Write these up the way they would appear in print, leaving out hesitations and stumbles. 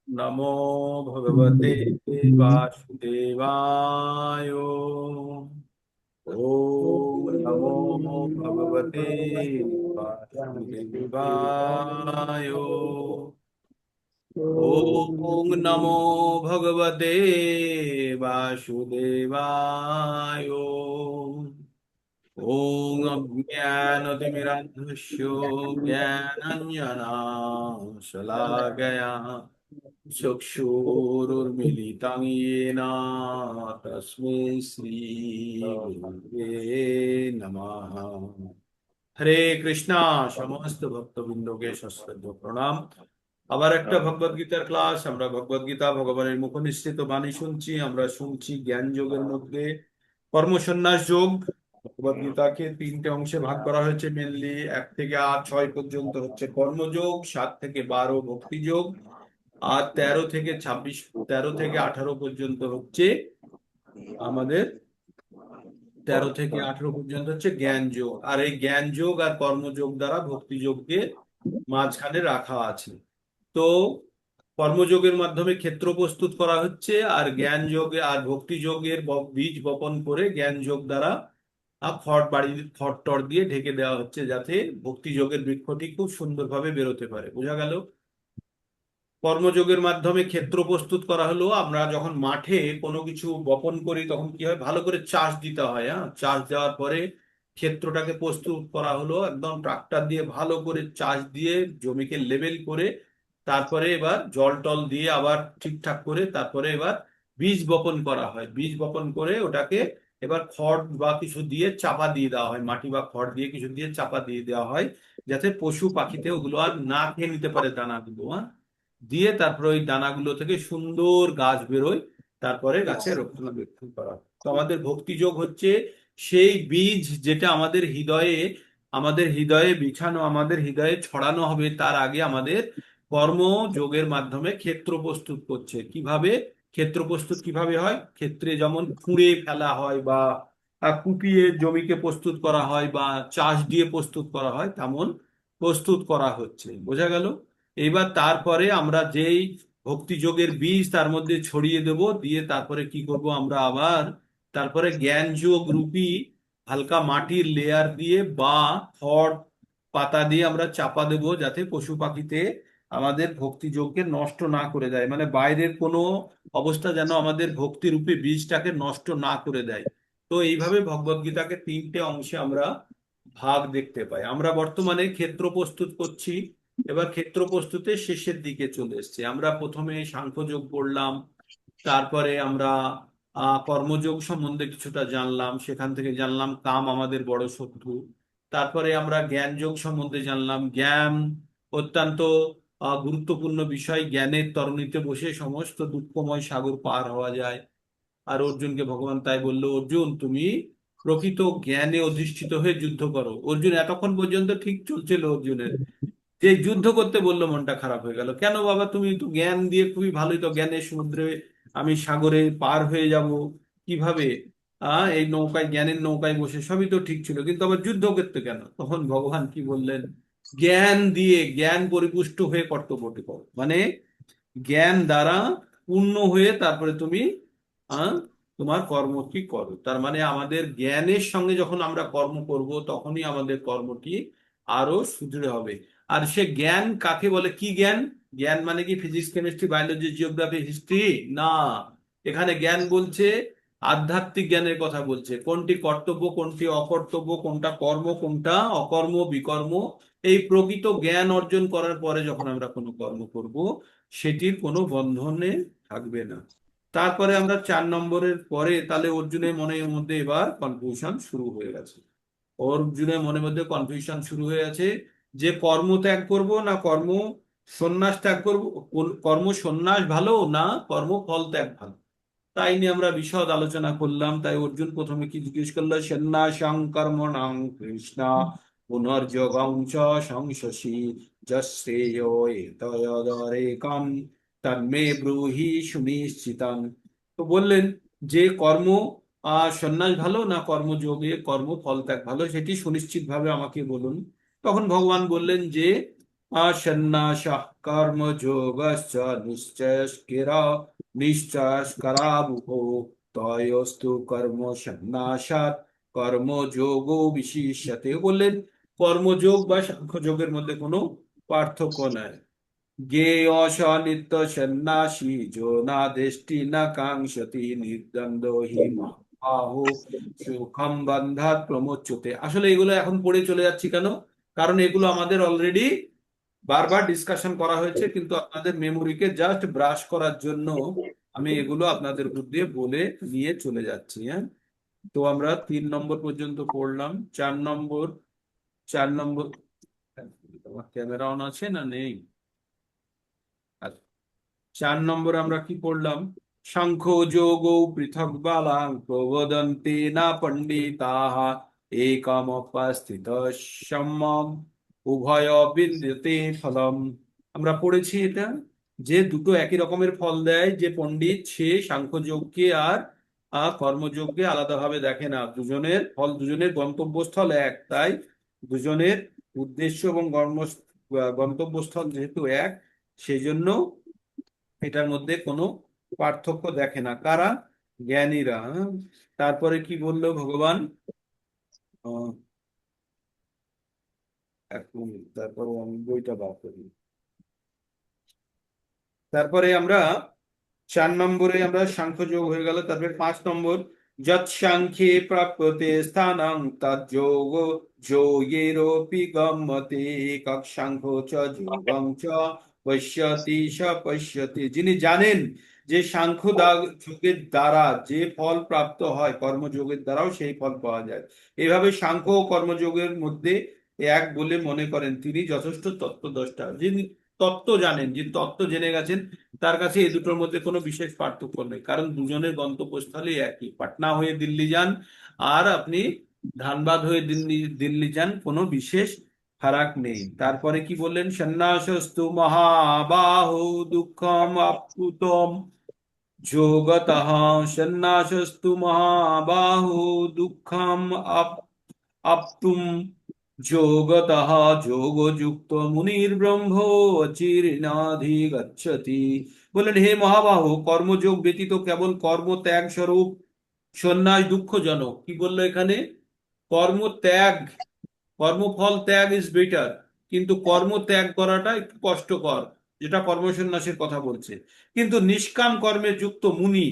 नमो भगवते वासुदेवाय। ओम नमो भगवते वासुदेवाय। ओम नमो भगवते वासुदेवाय। ओम अज्ञानतिमिरान्धस्य ज्ञानाञ्जनशलाकया चक्षुरुन्मीलितं येन तस्मै श्रीगुरुवे नमः। হরে কৃষ্ণা। সমস্ত ভক্তবৃন্দকে সশ্রদ্ধ প্রণাম। আবার একটা ভগবদ গীতার ক্লাস। আমরা ভগবদ গীতা ভগবানের মুখনিসৃত বাণী শুনছি। আমরা শুনছি জ্ঞান যোগের মধ্যে কর্মসন্ন্যাস যোগ। ভগবদ গীতাকে তিনটে অংশে ভাগ করা হয়েছে মেনলি। 1 থেকে 8, 6 পর্যন্ত হচ্ছে কর্মযোগ, 7 থেকে 12 ভক্তি যোগ, আর 13 থেকে 26, 13 থেকে 18 পর্যন্ত হচ্ছে আমাদের 13 থেকে 18 পর্যন্ত হচ্ছে জ্ঞান যোগ। আর এই জ্ঞান যোগ আর কর্মযোগ দ্বারা ভক্তি যোগকে মাঝখানে রাখা আছে। তো কর্মযোগের মাধ্যমে ক্ষেত্র প্রস্তুত করা হচ্ছে, আর জ্ঞান যোগে আর ভক্তি যোগের বীজ বপন করে জ্ঞান যোগ দ্বারা খড় টড় দিয়ে ঢেকে দেওয়া হচ্ছে, যাতে ভক্তি যোগের বৃক্ষটি খুব সুন্দরভাবে বেরোতে পারে। বোঝা গেল? কর্মযোগের মাধ্যমে ক্ষেত্র প্রস্তুত করা হলো। আমরা যখন মাঠে কোনো কিছু বপন করি তখন কি হয়, ভালো করে চাষ দিতে হয়। হ্যাঁ, চাষ দেওয়ার পরে ক্ষেত্রটাকে প্রস্তুত করা হলো, একদম ট্রাক্টর দিয়ে ভালো করে চাষ দিয়ে জমিকে লেবেল করে তারপরে এবার জল টল দিয়ে আবার ঠিকঠাক করে তারপরে এবার বীজ বপন করা হয়। বীজ বপন করে ওটাকে এবার খড় বা কিছু দিয়ে চাপা দিয়ে দেওয়া হয়, মাটি বা খড় দিয়ে কিছু দিয়ে চাপা দিয়ে দেওয়া হয়, যাতে পশু পাখিতে ওগুলো আর না খেয়ে নিতে পারে দানাগুলো। হ্যাঁ, দিয়ে তারপরে ওই দানাগুলো থেকে সুন্দর গাছ বেরোয়, তারপরে গাছের রক্ষণাবেক্ষণ করা হয়। তো আমাদের ভক্তিযোগ হচ্ছে সেই বীজ যেটা আমাদের হৃদয়ে বিছানো, আমাদের হৃদয়ে ছড়ানো হবে। তার আগে আমাদের কর্মযোগের মাধ্যমে ক্ষেত্র প্রস্তুত করছে। কিভাবে ক্ষেত্র প্রস্তুত কিভাবে হয়? ক্ষেত্রে যেমন খুঁড়ে ফেলা হয় বা কুপিয়ে জমিকে প্রস্তুত করা হয় বা চাষ দিয়ে প্রস্তুত করা হয়, তেমন প্রস্তুত করা হচ্ছে। বোঝা গেল? এইবার তারপরে আমরা যেই ভক্তি যোগের বীজ তার মধ্যে ছড়িয়ে দেব, দিয়ে তারপরে কি করব আমরা আবার তারপরে জ্ঞান যোগ রূপী হালকা মাটির লেয়ার দিয়ে বা খড় পাতা দিয়ে আমরা চাপা দেব, যাতে পশু পাখিতে আমাদের ভক্তি যোগকে নষ্ট না করে দেয়। মানে বাইরের কোনো অবস্থা যেন আমাদের ভক্তি রূপী বীজটাকে নষ্ট না করে দেয়। তো এইভাবে ভগবদ গীতাকে তিনটে অংশে আমরা ভাগ দেখতে পাই। আমরা বর্তমানে ক্ষেত্র প্রস্তুত করছি। এবার ক্ষেত্র প্রস্তুতের শেষের দিকে চলে এসেছে। আমরা প্রথমে সাংখ্যযোগ পড়লাম, তারপরে আমরা কর্মযোগ সম্বন্ধে কিছুটা জানলাম, সেখান থেকে জানলাম কাম আমাদের বড় শত্রু। তারপরে আমরা জ্ঞান যোগ সম্বন্ধে জানলাম, জ্ঞান অত্যন্ত গুরুত্বপূর্ণ বিষয়। জ্ঞানের তরণীতে বসে সমস্ত দুঃখময় সাগর পার হওয়া যায়। আর অর্জুনকে ভগবান তাই বললো, অর্জুন তুমি প্রকৃত জ্ঞানে অধিষ্ঠিত হয়ে যুদ্ধ করো। অর্জুন এতক্ষণ পর্যন্ত ঠিক চলছিল অর্জুনের, যে যুদ্ধ করতে বললো মনটা খারাপ হয়ে গেল। কেন বাবা, তুমি তো জ্ঞান দিয়ে খুবই ভালোই, তো জ্ঞানের সমুদ্রে আমি সাগরে পার হয়ে যাব কিভাবে? এই নৌকায়, জ্ঞানের নৌকায় বসে সবই তো ঠিক ছিল, কিন্তু আবার যুদ্ধ করতে কেন? তখন ভগবান কি বললেন, জ্ঞান দিয়ে, জ্ঞান পরিপুষ্ট হয়ে কর্তব্যটি করো। মানে জ্ঞান দ্বারা পূর্ণ হয়ে তারপরে তুমি আহ তোমার কর্মটি করো। তার মানে আমাদের জ্ঞানের সঙ্গে যখন আমরা কর্ম করব, তখনই আমাদের কর্মটি আরো সুদৃঢ় হবে। আর সে জ্ঞান কাকে বলে? কি জ্ঞান? জ্ঞান মানে কি physics, chemistry, biology, geography, history? না, এখানে জ্ঞান বলছে আধ্যাত্মিক জ্ঞানের কথা বলছে। কোনটি কর্তব্য, কোনটি অকর্তব্য, কোনটা কর্ম, কোনটা অকর্ম, বিকর্ম, এই প্রকৃত জ্ঞান অর্জন করার পরে যখন আমরা কোনো কর্ম করব, সেটির কোনো বন্ধনে থাকবে না। তারপরে আমরা 4 নম্বরের পরে তাহলে অর্জুনের মনের মধ্যে এবার কনফিউশন শুরু হয়ে গেছে। অর্জুনের মনের মধ্যে কনফিউশন শুরু হয়ে আছে যে কর্ম ত্যাগ করব না কর্ম সন্ন্যাস ত্যাগ করব, কর্ম সন্ন্যাস ভালো না কর্ম ফল ত্যাগ ভালো। তাই নিয়ে আমরা বিশদ আলোচনা করলাম। তাই অর্জুন প্রথমে কি জিজ্ঞেস করলো, সন্ন্যাসং কর্মণং কৃষ্ণ পুনর্যোগং চ সংশসি যশ্রেয় এতয়দরেকম তন্মে ব্রূহি সুনিশ্চিতং। তো বললেন যে কর্ম সন্ন্যাস ভালো না কর্মযোগে কর্ম ফল ত্যাগ ভালো, সেটি সুনিশ্চিত ভাবে আমাকে বলুন। তখন ভগবান বললেন যে সন্ন্যাস কর্মযোগশ্চ নিশ্চয়স্কিরা নিশ্চয়স্করাবুভো তয়োস্তু কর্ম সন্ন্যাসাৎ কর্মযোগো বিশিষ্যতে। বললেন কর্মযোগ বা সাংখ্যযোগের মধ্যে কোনো পার্থক্য নাই। জ্ঞেয় স নিত্য সন্ন্যাসী যো না দেষ্টি না কাঙ্ক্ষতি নির্দ্বন্দ্ব হি মহাবাহো সুখম বন্ধাত প্রমোচ্যতে। আসলে এগুলো এখন পড়ে চলে যাচ্ছি কেন? কারণ এগুলো আমাদের অলরেডি বারবার ডিসকাশন করা হয়েছে, কিন্তু আপনাদের মেমোরিকে জাস্ট ব্রাশ করার জন্য আমি এগুলো আপনাদের বুদ্ধি বলে নিয়ে চলে যাচ্ছি। হ্যাঁ, তো আমরা 3 নম্বর পর্যন্ত পড়লাম। 4 নম্বর, 4 নম্বর, আমার ক্যামেরা অন আছে না নেই? আচ্ছা, 4 নম্বর আমরা কি পড়লাম? সাংখ্য যোগ পৃথক বালাং প্রবদন্তে না পণ্ডিতাঃ একমুপস্থিত সম্যম উভয় বিদ্যতে ফলম। আমরা পড়েছি এটা, যে দুটো একই রকমের ফল দেয়, যে পণ্ডিত সে সাংখ্যযোগকে আর কর্মযোগকে আলাদাভাবে দেখে না। দুজনের ফল, দুজনের গন্তব্যস্থল এক, তাই দুজনের উদ্দেশ্য এবং গন্তব্যস্থল যেহেতু এক, সেই জন্য এটার মধ্যে কোনো পার্থক্য দেখে না কারা? জ্ঞানীরা। হ্যাঁ? তারপরে কি বললো ভগবান? আহ, এক মিনিট, তারপরে আমি বইটা বার করি। তারপরে আমরা 4 নম্বরে আমরা সাংখ্যযোগ হয়ে গেল। তারপরে 5 নম্বর, যৎ সাংখ্যে প্রাপ্যতে স্থানং তজ্যোগ যোগেরপি গম্যতে একক সাংখ্য চ যোগং চ পশ্যতি স পশ্যতি। যিনি জানেন যে যোগের দ্বারা যে ফল প্রাপ্ত হয়, কর্মযোগের দ্বারাও সেই ফল পাওয়া যায়, এইভাবে সাংখ্য ও কর্মযোগের মধ্যে এক বলে মনে করেন, তিনি যথেষ্ট তত্ত্বদ্রষ্টা। যিনি তত্ত্ব জানেন, যিনি তত্ত্ব জেনে গেছেন, তার কাছে এই দুটোর মধ্যে কোনো বিশেষ পার্থক্য নেই, কারণ দুজনের গন্তব্যস্থলই একই। পাটনা হয়ে দিল্লি যান আর আপনি ধানবাদ হয়ে দিল্লি দিল্লি যান, কোনো বিশেষ ফারাক নেই। তারপরে কি বললেন? সন্ন্যাসস্তু মহাবাহো দুঃখম আপ্লুতম যোগতঃ। সন্ন্যাসস্তু মহাবাহো দুঃখম আপ্তুম যোগতঃ যোগযুক্ত মুনির্ব্রহ্ম অচিরেনাধিগচ্ছতি। বললেন হে মহাবাহু, কর্মযোগ ব্যতীত কেবল কর্ম ত্যাগ স্বরূপ সন্ন্যাস দুঃখজনক। কি বললো এখানে? কর্ম ত্যাগ, কর্মফল ত্যাগ ইজ বেটার, কিন্তু কর্ম ত্যাগ করাটা একটু কষ্টকর, যেটা কর্মসন্ন্যাসের কথা বলছে। কিন্তু নিষ্কাম কর্মে যুক্ত মুনি,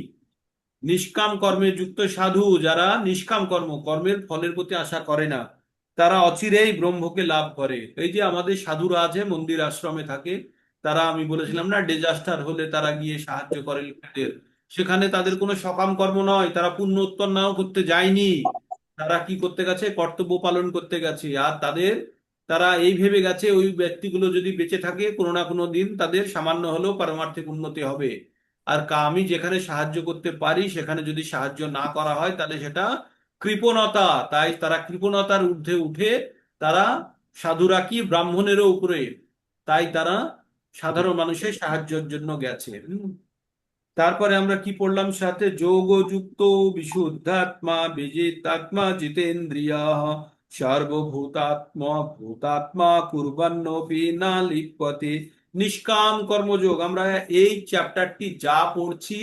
নিষ্কাম কর্মে যুক্ত সাধু, যারা নিষ্কাম কর্মের ফলের প্রতি আশা করে না, তারা অচিরেই ব্রহ্মকে লাভ করে। এই যে আমাদের সাধুরা আছে, মন্দির আশ্রমে থাকে, তারা, আমি বলেছিলাম না, ডিজাস্টার হলে তারা গিয়ে সাহায্য করে লোকেদের। সেখানে তাদের কোনো সকাম কর্ম নয়, তারা পুণ্য উৎপন্নও করতে যায়নি, তারা কি করতে গেছে? কর্তব্য পালন করতে গেছে। আর তারা এই ভেবে গেছে ওই ব্যক্তিগুলো যদি বেঁচে থাকে, কোনো না কোনো দিন তাদের সামান্য হলেও পারমার্থিক উন্নতি হবে। আর আমি যেখানে সাহায্য করতে পারি সেখানে যদি সাহায্য না করা হয়, তাহলে সেটা কৃপণতা। তাই তারা কৃপণতার ঊর্ধ্বে উঠে, তারা, সাধুরা কি ব্রাহ্মণেরও উপরে, তাই তারা সাধারণ মানুষের সাহায্যের জন্য গেছে। তারপরে আমরা কি পড়লাম সাথে? যোগযুক্ত বিশুদ্ধাত্মা বিজিতাত্মা জিতেন্দ্রিয় সর্বভূতাত্মা ভূতাত্মা কুর্বন্নপি না লিপ্যতে। নিষ্কাম কর্মযোগ, আমরা এই চ্যাপ্টারটি যা পড়ছি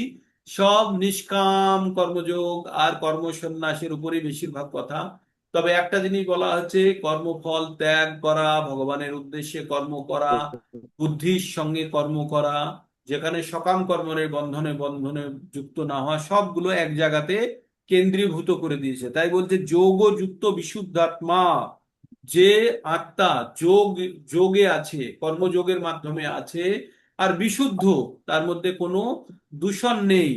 সব নিষ্কাম কর্মযোগ আর কর্মসন্ন্যাসের উপরে বেশিরভাগ কথা। তবে একটা জিনিস বলা হচ্ছে, কর্মফল ত্যাগ করা, ভগবানের উদ্দেশ্যে কর্ম করা, বুদ্ধির সঙ্গে কর্ম করা, যেখানে সকাম কর্মের বন্ধনে বন্ধনে যুক্ত না হওয়া, সবগুলো এক জায়গাতে কেন্দ্রীভূত করে দিয়েছে। তাই বলছে যোগযুক্ত বিশুদ্ধাত্মা, যে আত্মা যোগ যোগে আছে, কর্মযোগের মাধ্যমে আছে, আর বিশুদ্ধ, তার মধ্যে কোনো দূষণ নেই।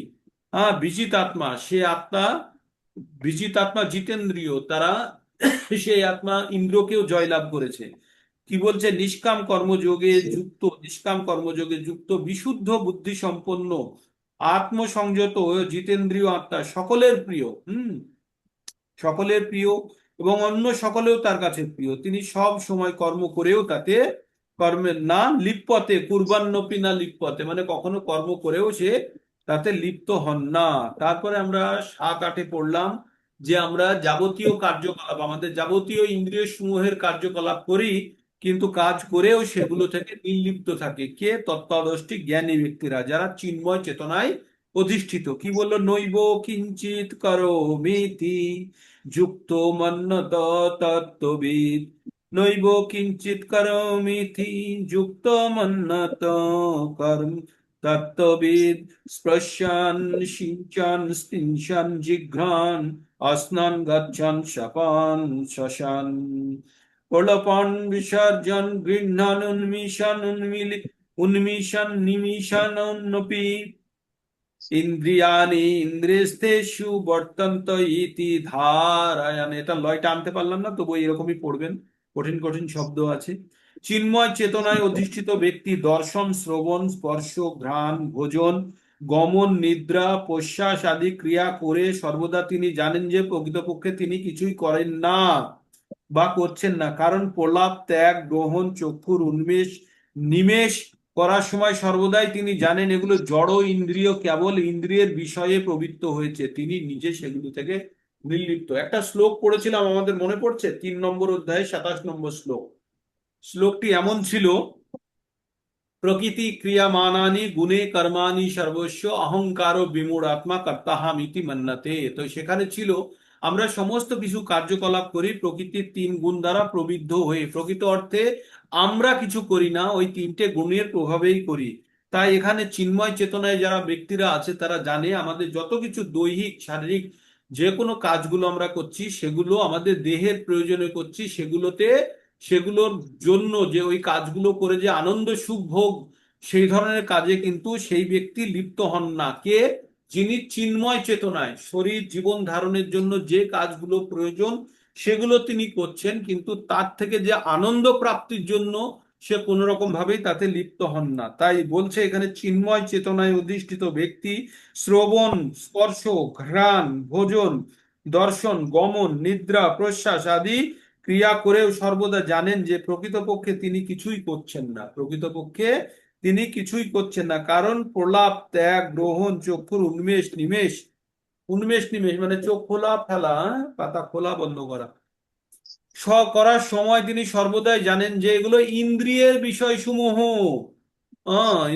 হ্যাঁ, বিজিত আত্মা, সে আত্মা, বিজিত আত্মা জিতেন্দ্রিয়, তারা সেই আত্মা ইন্দ্রকেও জয়লাভ করেছে। কি বলছে? নিষ্কাম কর্মযোগে যুক্ত বিশুদ্ধ বুদ্ধি সম্পন্ন আত্মসংযত ও জিতেন্দ্রীয় আত্মা সকলের প্রিয়। সকলের প্রিয়, এবং অন্য সকলেও তার কাছে প্রিয়। তিনি সব সময় কর্ম করেও তাতে কর্মের না লিপ্যতে, কুর্বান্নপি না লিপ্যতে, মানে কখনো কর্ম করেও সে তাতে লিপ্ত হন না। তারপরে আমরা 7-8-এ পড়লাম যে আমরা যাবতীয় কার্যকলাপ, আমাদের যাবতীয় ইন্দ্রিয় সমূহের কার্যকলাপ করি, কিন্তু কাজ করেও সেগুলো থেকে নির্লিপ্ত থাকে। কে? তত্ত্বাদষ্টিক জ্ঞানী ব্যক্তিরা, যারা চিন্ময় চেতনায় অধিষ্ঠিত। কি বললো? নৈব কিঞ্চিত করোমিতি যুক্ত মন্যত তত্ত্ববিদ। নৈব কিঞ্চিত করোমিতি যুক্ত মন্যত কর্ম তত্ত্ববিদ। স্পৃশান সিঞ্চন স্পৃশান জিঘ্রান अस्नान गच्छन् शपान् शशान् प्रलपन् विसर्जन् गृह्णान् उन्मिषन् निमिषन्नपि ইন্দ্রিয়াণি ইন্দ্রিয়স্থেষু বর্তন্ত ইতি ধারায়ণ। এটা লয়টা আনতে পারলাম না, তবু এরকমই পড়বেন, কঠিন কঠিন শব্দ আছে। চিন্ময় চেতনায় অধিষ্ঠিত ব্যক্তি দর্শন, শ্রবণ, স্পর্শ, ঘ্রাণ, ভোজন, গমন, নিদ্রা, প্রশ্বাস আদি ক্রিয়া করে সর্বদা তিনি জানেন যে প্রকৃতপক্ষে তিনি কিছুই করেন না বা করছেন না। কারণ প্রলাপ, ত্যাগ, গ্রহণ, চক্ষুর উন্মেষ, নিমেষ করার সময় সর্বদাই তিনি জানেন এগুলো জড় ইন্দ্রিয়, কেবল ইন্দ্রিয়ের বিষয়ে প্রবৃত্ত হয়েছে, তিনি নিজে সেগুলো থেকে নির্লিপ্ত। একটা শ্লোক পড়েছিলাম, আমাদের মনে পড়ছে, 3 নম্বর অধ্যায়ে 27 নম্বর শ্লোক। শ্লোকটি এমন ছিল: প্রকৃতি ক্রিয়ামানানি গুণে কর্মাণি সর্বস্ব অহংকার বিমূঢ়াত্মা কর্তাহামিতি মন্যতে। তো সেখানে ছিল আমরা সমস্ত কিছু কার্যকলাপ করি প্রকৃতির 3 গুণ দ্বারা প্রবৃদ্ধ হয়ে। প্রকৃত অর্থে আমরা কিছু করি না, ওই 3টে গুণের প্রভাবেই করি। তাই এখানে চিন্ময় চেতনায় যারা ব্যক্তিরা আছে তারা জানে আমাদের যত কিছু দৈহিক শারীরিক যে কোনো কাজগুলো আমরা করছি সেগুলো আমাদের দেহের প্রয়োজনে করছি, সেগুলোর জন্য যে ওই কাজগুলো করে যে আনন্দ সুখ ভোগ, সেই ধরনের কাজে কিন্তু সেই ব্যক্তি লিপ্ত হন না। কে? যিনি চিন্ময় চেতনায় শরীর জীবন ধারণের জন্য যে কাজগুলো প্রয়োজন সেগুলো তিনি করছেন, কিন্তু তার থেকে যে আনন্দ প্রাপ্তির জন্য সে কোন রকম ভাবেই তাতে লিপ্ত হন না। তাই বলছে এখানে চিন্ময় চেতনায় অধিষ্ঠিত ব্যক্তি শ্রবণ, স্পর্শ, ঘ্রাণ, ভোজন, দর্শন, গমন, নিদ্রা, প্রশ্বাস আদি ক্রিয়া করেও সর্বদা জানেন যে প্রকৃতপক্ষে তিনি কিছুই করছেন না, প্রকৃতপক্ষে তিনি কিছুই করছেন না। কারণ প্রলাপ, ত্যাগ, গ্রহণ, চক্ষুর উন্মেষ নিমেষ, উন্মেষ নিমেষ মানে চোখ খোলা ফেলা, পাতা খোলা বন্ধ করা, করার সময় তিনি সর্বদাই জানেন যে এগুলো ইন্দ্রিয়ের বিষয়সমূহ,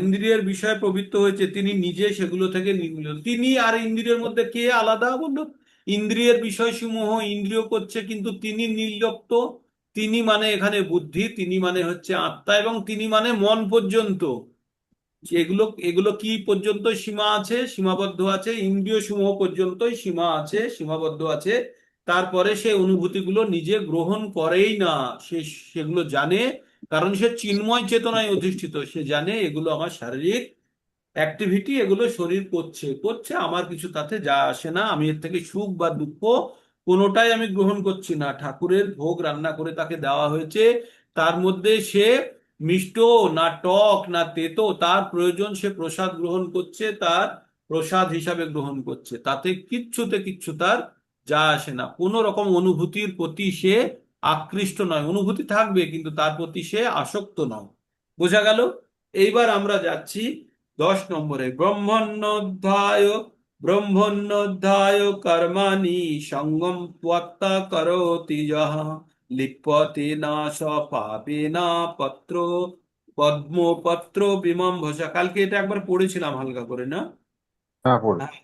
ইন্দ্রিয়ের বিষয়ে প্রবৃত্ত হয়েছে, তিনি নিজে সেগুলো থেকে নির্মূল। তিনি আর ইন্দ্রিয়ের মধ্যে কে আলাদা বললো? ইন্দ্রিয়ের বিষয়সমূহ ইন্দ্রিয় করছে, কিন্তু তিনি নির্লিপ্ত। তিনি মানে এখানে বুদ্ধি, তিনি মানে হচ্ছে আত্মা, এবং তিনি মানে মন পর্যন্ত। এগুলো এগুলো কি পর্যন্ত সীমা আছে? সীমাবদ্ধ আছে ইন্দ্রিয় সমূহ পর্যন্তই সীমা আছে, সীমাবদ্ধ আছে। তারপরে সে অনুভূতিগুলো নিজে গ্রহণ করেই না, সে সেগুলো জানে। কারণ সে চিন্ময় চেতনায় অধিষ্ঠিত, সে জানে এগুলো আমার শারীরিক অ্যাক্টিভিটি, এগুলো শরীর করছে করছে, আমার কিছু তাতে যা আসে না, আমি এর থেকে সুখ বা দুঃখ কোনোটাই আমি গ্রহণ করছি না। ঠাকুরের ভোগ রান্না করে তাকে দেওয়া হয়েছে, তার মধ্যে সে মিষ্ট না টক না তেতো তার প্রয়োজন, সে প্রসাদ গ্রহণ করছে, তার প্রসাদ হিসাবে গ্রহণ করছে, তাতে কিচ্ছুতে কিচ্ছু তার যা আসে না। কোন রকম অনুভূতির প্রতি সে আকৃষ্ট নয়, অনুভূতি থাকবে কিন্তু তার প্রতি সে আসক্ত নয়। বোঝা গেল? এইবার আমরা যাচ্ছি 10 নম্বরে। ব্রহ্মণ্যোধ্যায় কর্মাণি সঙ্গম ত্বক্তা করোতি যহ লিপ্যতে না স পাপেনা পত্র পদ্মপত্র বিমম্ভসা। কালকে এটা একবার পড়েছিলাম হালকা করে, না? হ্যাঁ, পড়ুন। হ্যাঁ।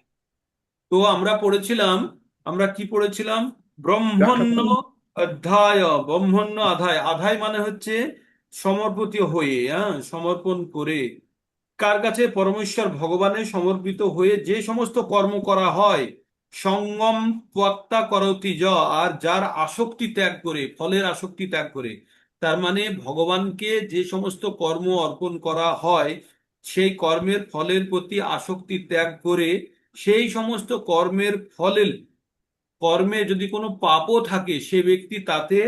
তো আমরা পড়েছিলাম, আমরা কি পড়েছিলাম? ব্যাখ্যা ব্রহ্মণ্য করুন। অধ্যায়। ব্রহ্মণ্য আধায়, আধায় মানে হচ্ছে সমর্পিত হয়ে, সমর্পণ করে। কার কাছে? পরমেশ্বর ভগবানের সমর্পিত হয়ে যে সমস্ত কর্ম করা হয়। সঙ্গম ত্বক্তা করতি য, আর যার আসক্তি ত্যাগ করে, ফলের আসক্তি ত্যাগ করে, তার মানে ভগবানকে যে সমস্ত কর্ম অর্পণ করা হয় সেই কর্মের ফলের প্রতি আসক্তি ত্যাগ করে, সেই সমস্ত কর্মের ফলের কর্মে যদি কোনো পাপও থাকে সে ব্যক্তি তাতে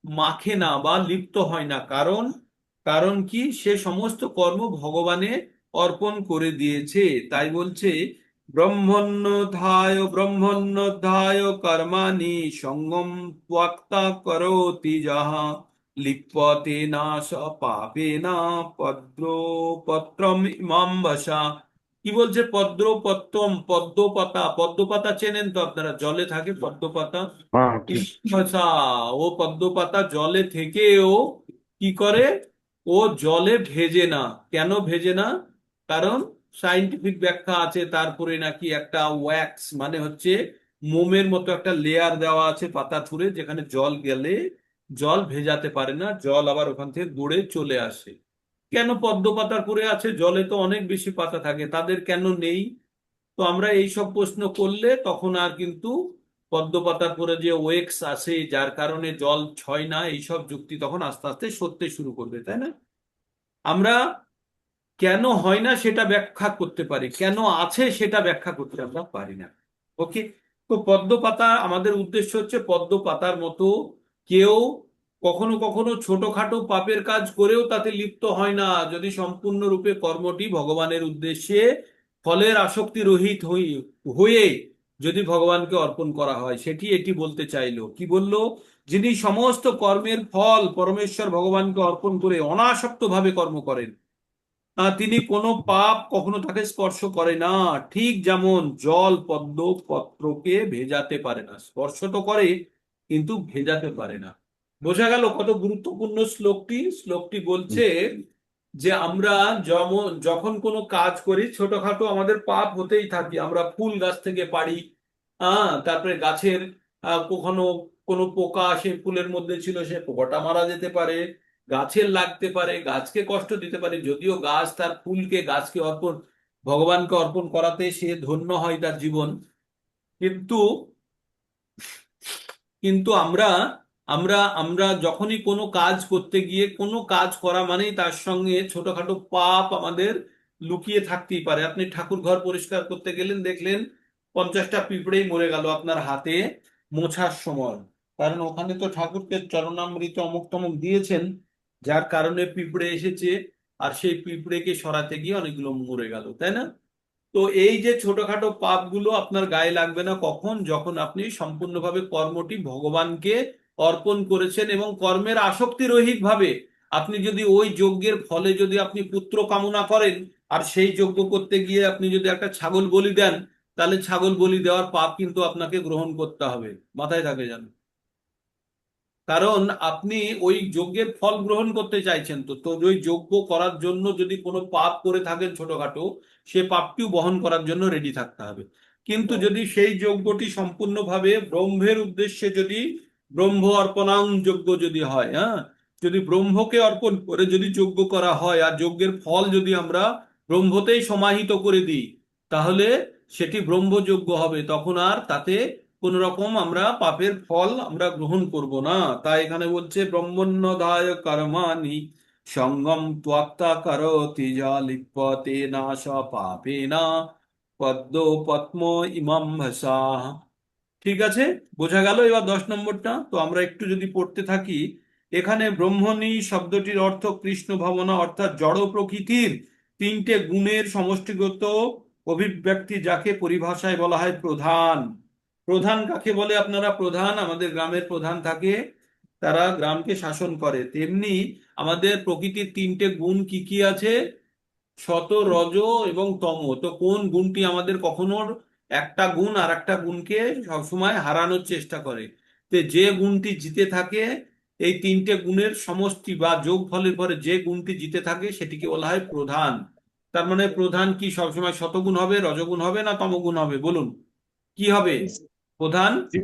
মাখে না বা লিপ্ত হয় না। কারণ কারণ কি? সে সমস্ত কর্ম ভগবানে অর্পণ করে দিয়েছে। তাই বলছে ব্রহ্মণ্যোধ্যায় কর্মাণি সঙ্গম ত্বক্তা করোতি যাহা লিপ্যতে না স পাপেনা পদ্ম পত্রম ইমাম বসা। কি বলছে? পদ্ম পদ্মপাতা, পদ্মপাতা চেনেন তো আপনারা? জলে থাকে পদ্মপাতা। হ্যাঁ, ঠিক। আচ্ছা, ও পদ্মপাতা জলে থেকেও কি করে? ও জলে ভেজে না। কেন ভেজে না? কারণ সাইন্টিফিক ব্যাখ্যা আছে, তারপরে নাকি একটা ওয়্যাক্স মানে হচ্ছে মোমের মতো একটা লেয়ার দেওয়া আছে পাতা থুরে, যেখানে জল গেলে জল ভেজাতে পারে না, জল আবার ওখান থেকে গড়ে চলে আসে। কেন পদ্ম পাতার পরে আছে? জলে তো অনেক বেশি পাতা থাকে, তাদের কেন নেই? তো আমরা এই সব প্রশ্ন করলে তখন আর কিন্তু পদ্ম পাতার পরে যে ওয়েক্স আসে যার কারণে জল ছয় না, এইসব যুক্তি তখন আস্তে আস্তে সরতে শুরু করবে, তাই না? আমরা কেন হয় না সেটা ব্যাখ্যা করতে পারি, কেন আছে সেটা ব্যাখ্যা করতে আমরা পারি না। ওকে। তো পদ্ম পাতা, আমাদের উদ্দেশ্য হচ্ছে পদ্ম পাতার মতো কেউ কখনো কখনো ছোটখাটো পাপের কাজ করেও তাতে লিপ্ত হয় না, যদি সম্পূর্ণরূপে কর্মটি ভগবানের উদ্দেশ্যে ফলের আসক্তি রহিত হয়ে যদি ভগবানকে অর্পণ করা হয়। সেটি এটি বলতে চাইলো, কি বললো? যিনি সমস্ত কর্মের ফল পরমেশ্বর ভগবানকে অর্পণ করে অনাসক্ত ভাবে কর্ম করেন, তিনি কোনো পাপ কখনো তাকে স্পর্শ করে না। ঠিক যেমন জল পদ্ম পত্রকে ভেজাতে পারে না, স্পর্শ তো করে কিন্তু ভেজাতে পারে না। বোঝা গেল কত গুরুত্বপূর্ণ শ্লোকটি? শ্লোকটি বলছে যে আমরা যখন কোনো কাজ করি, ছোটখাটো আমাদের পাপ হতেই থাকে। আমরা ফুল গাছ থেকে পারি, তারপরে গাছের কখনো কোনো পোকা সে ফুলের মধ্যে ছিল, সে পোকাটা মারা যেতে পারে, গাছের লাগতে পারে, গাছকে কষ্ট দিতে পারে, যদিও গাছ তার ফুলকে গাছকে অর্পণ ভগবানকে অর্পণ করাতে সে ধন্য হয় তার জীবন। কিন্তু কিন্তু আমরা আমরা আমরা যখনই কোনো কাজ করতে গিয়ে, কোনো কাজ করা মানেই তার সঙ্গে ছোটখাটো পাপ আমাদের লুকিয়ে থাকতেই পারে। আপনি ঠাকুর ঘর পরিষ্কার করতে গেলেন, দেখলেন 50টা পিঁপড়েই মরে গেল আপনার হাতে মোছার সময়, কারণ ওখানে তো ঠাকুরকে চরণামৃত অমুক তমুক দিয়েছেন, যার কারণে পিঁপড়ে এসেছে, আর সেই পিঁপড়েকে সরাতে গিয়ে অনেকগুলো মরে গেল, তাই না? তো এই যে ছোটখাটো পাপগুলো আপনার গায়ে লাগবে না কখন? যখন আপনি সম্পূর্ণভাবে কর্মটি ভগবানকে অর্পণ করেছেন এবং কর্মের আসক্তি রহিত ভাবে। আপনি যদি ওই যজ্ঞের ফলে যদি আপনি পুত্র কামনা করেন, আর সেই যজ্ঞ করতে গিয়ে আপনি যদি একটা ছাগল বলি দেন, তাহলে ছাগল বলি দেওয়ার পাপ কিন্তু আপনাকে গ্রহণ করতে হবে, মাথায় থাকে যেন। কারণ আপনি ওই যজ্ঞের ফল গ্রহণ করতে চাইছেন, তো তো ওই যজ্ঞ করার জন্য যদি কোনো পাপ করে থাকেন ছোটখাটো, সে পাপটিও বহন করার জন্য রেডি থাকতে হবে। কিন্তু যদি সেই যজ্ঞটি সম্পূর্ণভাবে ব্রহ্মের উদ্দেশ্যে, যদি ব্রহ্ম অর্পণাং যজ্ঞ যদি হয়, যদি ব্রহ্মকে অর্পণ করে যদি যজ্ঞ করা হয়, আর যজ্ঞের ফল যদি আমরা ব্রহ্মতেই সমাহিত করে দিই, তাহলে সেটি ব্রহ্মযজ্ঞ হবে, তখন আর তাতে কোন রকম আমরা পাপের ফল আমরা গ্রহণ করব না। তাই এখানে বলছে ব্রহ্মণ্যদায় কর্মাণি সঙ্গম ত্বক্তা করোতি যা লিপ্যতে নাশ পাপেনা পদ্ম পদ্ম ইমাম ভাসা। ঠিক আছে, বোঝা গেল। এবার 10 নম্বরটা তো আমরা একটু যদি পড়তে থাকি। এখানে ব্রহ্মণী শব্দটির অর্থ কৃষ্ণ ভাবনা, অর্থাৎ জড় প্রকৃতির তিনটে গুণের সমষ্টিগত অভিব্যক্তি, যাকে পরিভাষায় বলা হয় প্রধান। প্রধান কাকে বলে? আপনারা প্রধান, আমাদের গ্রামের প্রধান থাকে, তারা গ্রামকে শাসন করে, তেমনি আমাদের প্রকৃতির তিনটে গুণ কি কি আছে? সত, রজ এবং তম। তো কোন গুণটি আমাদের কখনো একটা গুণ আর একটা গুণকে সবসময় হারানোর চেষ্টা করে? তো যে গুণটি জিতে থাকে, এই তিনটে গুণের সমষ্টি বা যোগ ফলের পরে যে গুণটি জিতে থাকে সেটিকে বলা হয় প্রধান। তার মানে প্রধান কি সবসময় শতগুণ হবে, রজগুণ হবে, না তমগুণ হবে? বলুন, কি হবে প্রধান? যে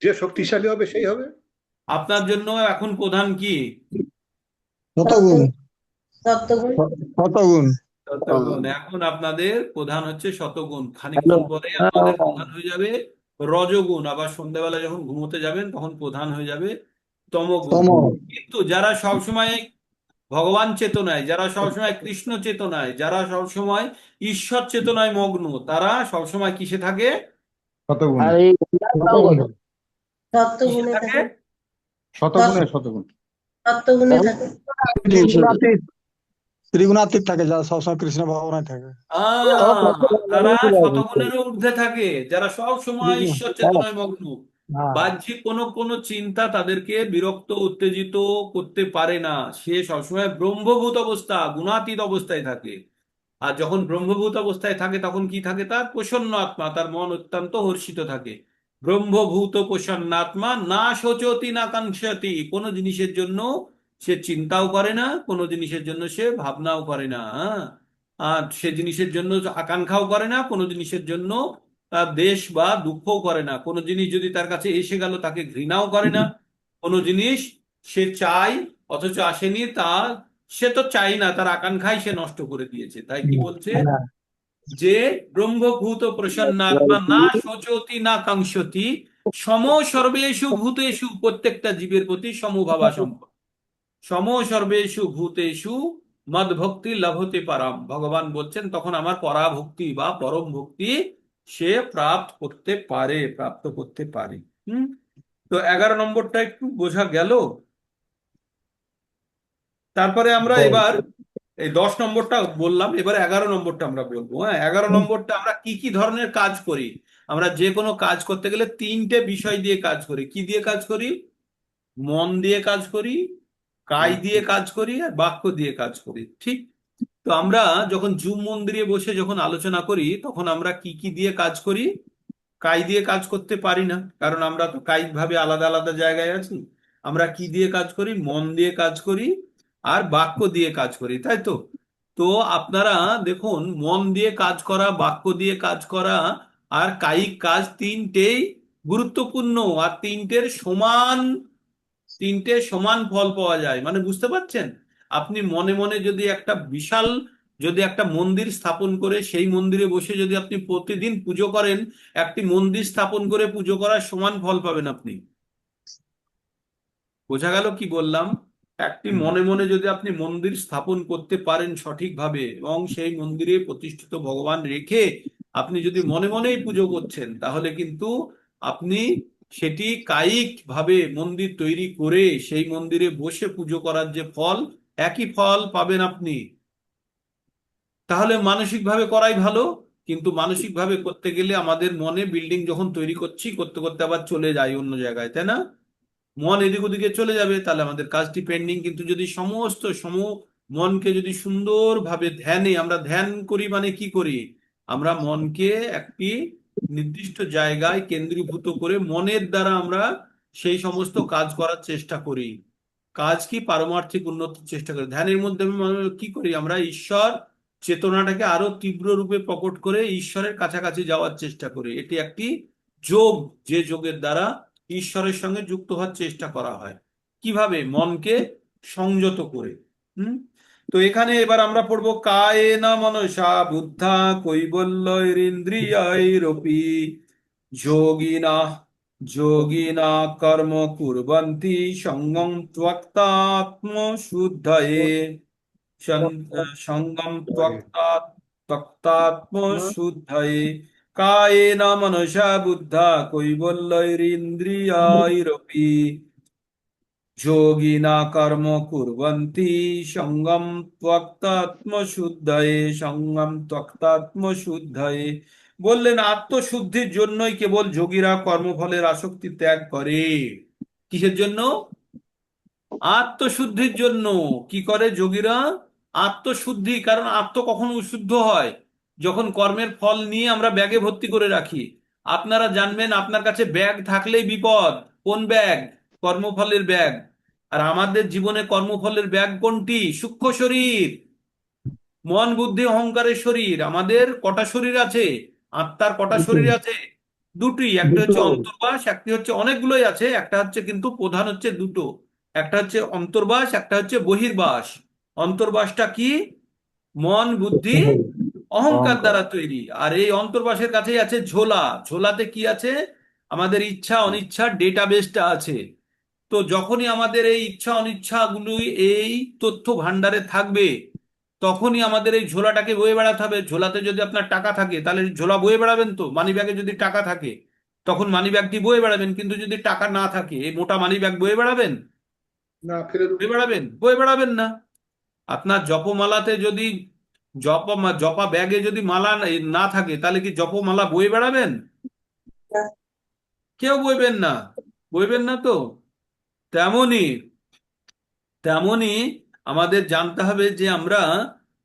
যে শক্তিশালী হবে সেই হবে। আপনার জন্য এখন প্রধান কি? শতগুণ সপ্তগুণ। শতগুণ শতগুণ। এখন আপনাদের প্রধান হচ্ছে শতগুণ, খানিকক্ষণ পরে আপনাদের প্রধান হয়ে যাবে রজগুণ, আবার সন্ধ্যাবেলা যখন ঘুমোতে যাবেন তখন প্রধান হয়ে যাবে তমগুণ। তম কিন্তু যারা সবসময় ভগবান চেতনায়, যারা সবসময় কৃষ্ণ চেতনায়, যারা সবসময় ঈশ্বর চেতনায় মগ্ন, তারা সবসময় কিসে থাকে? শতগুণ। আর এই সপ্তগুণে কিসে থাকে। থাকে? শতগুণ। সপ্তগুণে থাকে। ত্রিগুণাতীত ত্রিগুণাতীত থাকে, যারা সবসময় কৃষ্ণ ভগবান থাকে। তারা শতগুণেরও ঊর্ধ্বে থাকে, যারা সব সময় ঈশ্বর চেতনায় মগ্ন। হ্যাঁ, বাহ্যিক কোনো কোনো চিন্তা তাদেরকে বিরক্ত উত্তেজিত করতে পারে না, সে সবসময় ব্রহ্মভূত অবস্থা, গুণাতীত অবস্থায় থাকে। আর যখন ব্রহ্মভূত অবস্থায় থাকে তখন কি থাকে? তার প্রসন্ন আত্মা, তার মন অত্যন্ত হর্ষিত থাকে। ব্রহ্মভূত প্রসন্ন আত্মা না শোচতি না কাঙ্ক্ষতি, কোনো জিনিসের জন্য সে চিন্তাও করে না, কোনো জিনিসের জন্য সে ভাবনাও করে না, হ্যাঁ? আর সে জিনিসের জন্য আকাঙ্ক্ষাও করে না, কোনো জিনিসের জন্য দেশ বা দুঃখও করে না। কোনো জিনিস যদি তার কাছে এসে গেল তাকে ঘৃণাও করে না। কোনো জিনিস সে চায় অথচ আসেনি, সে তো চাই না, তার আকাঙ্ক্ষাই সে নষ্ট করে দিয়েছে। তাই কি বলছে যে ব্রহ্মভূত প্রসন্নাত্মা না শোচতি না কাঙ্ক্ষতি, সম সর্বেষু ভূতেষু, প্রত্যেকটা জীবের প্রতি সমভাবা সম্পন্ন। সম সর্বেষু ভূতেষু মদ ভক্তি লভতে পারাম, ভগবান বলছেন তখন আমার পরাভক্তি বা পরম ভক্তি সে প্রাপ্ত করতে পারে। হুম। তো 11 নম্বরটা একটু বোঝা গেল। তারপরে আমরা এবার এই 10 নম্বরটা বললাম, এবার 11 নম্বরটা আমরা বলবো। হ্যাঁ, 11 নম্বরটা আমরা কি কি ধরনের কাজ করি। আমরা যে কোনো কাজ করতে গেলে 3টে বিষয় দিয়ে কাজ করি। কি দিয়ে কাজ করি? মন দিয়ে কাজ করি, কায় দিয়ে কাজ করি, আর বাক্য দিয়ে কাজ করি, ঠিক? তো আমরা যখন জুম মন্দিরে বসে যখন আলোচনা করি তখন আমরা কি কি দিয়ে কাজ করি? কায় দিয়ে কাজ করতে পারি না, কারণ আমরা তো কায়িক ভাবে আলাদা আলাদা জায়গায় আছি। আমরা কি দিয়ে কাজ করি? মন দিয়ে কাজ করি আর বাক্য দিয়ে কাজ করি, তাই তো? তো আপনারা দেখুন, মন দিয়ে কাজ করা, বাক্য দিয়ে কাজ করা আর কায়িক কাজ, তিনটেই গুরুত্বপূর্ণ। আর তিনটে সমান ফল পাওয়া যায়, মানে বুঝতে পারছেন? আপনি মনে মনে যদি একটা মন্দির স্থাপন করে সেই মন্দিরে বসে যদি আপনি প্রতিদিন পুজো করেন, একটি মন্দির স্থাপন করে পুজো করার সমান ফল পাবেন আপনি। বোঝা গেল কি বললাম? একটি মনে মনে যদি আপনি মন্দির স্থাপন করতে পারেন সঠিকভাবে, এবং সেই মন্দিরে প্রতিষ্ঠিত ভগবান রেখে আপনি যদি মনে মনেই পুজো করছেন, তাহলে কিন্তু আপনি সেটি কায়িক ভাবে মন্দির তৈরি করে সেই মন্দিরে বসে পুজো করার যে ফল, একই ফল পাবেন আপনি। তাহলে মানসিক ভাবে করাই ভালো। কিন্তু মানসিক ভাবে করতে গেলে আমাদের মনে বিল্ডিং যখন তৈরি করতে করতে আবার চলে যায় অন্য জায়গায়, তাই না? মন এদিক ওদিকে চলে যাবে, তাহলে আমাদের কাজটি পেন্ডিং। কিন্তু যদি মনকে যদি সুন্দরভাবে আমরা ধ্যান করি, মানে কি করি? আমরা মনকে একটি নির্দিষ্ট জায়গায় কেন্দ্রীভূত করে মনের দ্বারা আমরা সেই সমস্ত কাজ করার চেষ্টা করি। কাজ কি? পারমার্থিক উন্নতির চেষ্টা করি। ধ্যানের মধ্যে কি করি? আমরা ঈশ্বর চেতনাটাকে আরো তীব্র রূপে প্রকট করে ঈশ্বরের কাছাকাছি যাওয়ার চেষ্টা করি। এটি একটি যোগ, যে যোগের দ্বারা ঈশ্বরের সঙ্গে যুক্ত হওয়ার চেষ্টা করা হয়। কিভাবে? মনকে সংযত করে। হুম। তো এখানে এবার আমরা পড়বো কায়েনা মনসা বুদ্ধা কৈবল্যৈরিন্দ্রিয়ৈরপি যোগিনা যোগিনা কর্ম কুর্বন্তি সঙ্গম ত্বক্তাত্ম শুদ্ধয়ে সঙ্গম ত্বক্তাত্ম শুদ্ধয়ে কায়েন মনসা বুদ্ধা কৈবল্যৈরিন্দ্রিয়ৈরপি যোগিনা কর্ম কুর্বন্তি সঙ্গম ত্বক্তাত্ম শুদ্ধয়ে। বললেন আত্মশুদ্ধির জন্যই কেবল যোগীরা কর্মফলের আসক্তি ত্যাগ করে। কিসের জন্য? আত্মশুদ্ধির জন্য। কি করে যোগীরা? আত্মশুদ্ধি। কারণ আত্ম কখন শুদ্ধ হয়? যখন কর্মের ফল নিয়ে আমরা ব্যাগে ভর্তি করে রাখি। আপনারা জানবেন, আপনার কাছে ব্যাগ থাকলেই বিপদ। কোন ব্যাগ? কর্মফলের ব্যাগ। আর আমাদের জীবনে কর্মফলের ব্যাগ কোনটি? সূক্ষ্ম শরীর, মন বুদ্ধি অহংকারের শরীর। আমাদের কটা শরীর আছে? আত্মার কটা শরীর আছে? দুটি। একটা হচ্ছে অন্তর্বাস, একটি হচ্ছে, অনেকগুলোই আছে, একটা হচ্ছে কিন্তু প্রধান হচ্ছে দুটো। একটা হচ্ছে অন্তর্বাস, একটা হচ্ছে বহির্বাস। অন্তর্বাসটা কি? মন বুদ্ধি অহংকার দ্বারা তৈরি। আর এই অন্তর্বাসের কাছেই আছে ঝোলা। ঝোলাতে কি আছে? আমাদের ইচ্ছা অনিচ্ছার ডেটাবেসটা আছে। তো যখনই আমাদের এই ইচ্ছা অনিচ্ছা গুলি এই তথ্য ভান্ডারে থাকবে, তখনই আমাদের এই ঝোলাটাকে বয়ে বেড়াতে হবে। ঝোলাতে যদি আপনার টাকা থাকে তাহলে ঝোলা বয়ে বেড়াবেন তো। মানি ব্যাগে যদি টাকা থাকে তখন মানি ব্যাগটি বয়ে বেড়াবেন, কিন্তু যদি টাকা না থাকে এই মোটা মানি ব্যাগ বয়ে বেড়াবেন? না, ফেলে দেবো। বয়ে বেড়াবেন? বয়ে বেড়াবেন না। আপনার জপমালাতে যদি জপা ব্যাগে যদি মালা না থাকে তাহলে কি জপমালা বয়ে বেড়াবেন? কেউ বইবেন না। বইবেন না তো। তেমনি তেমনি আমাদের জানতে হবে যে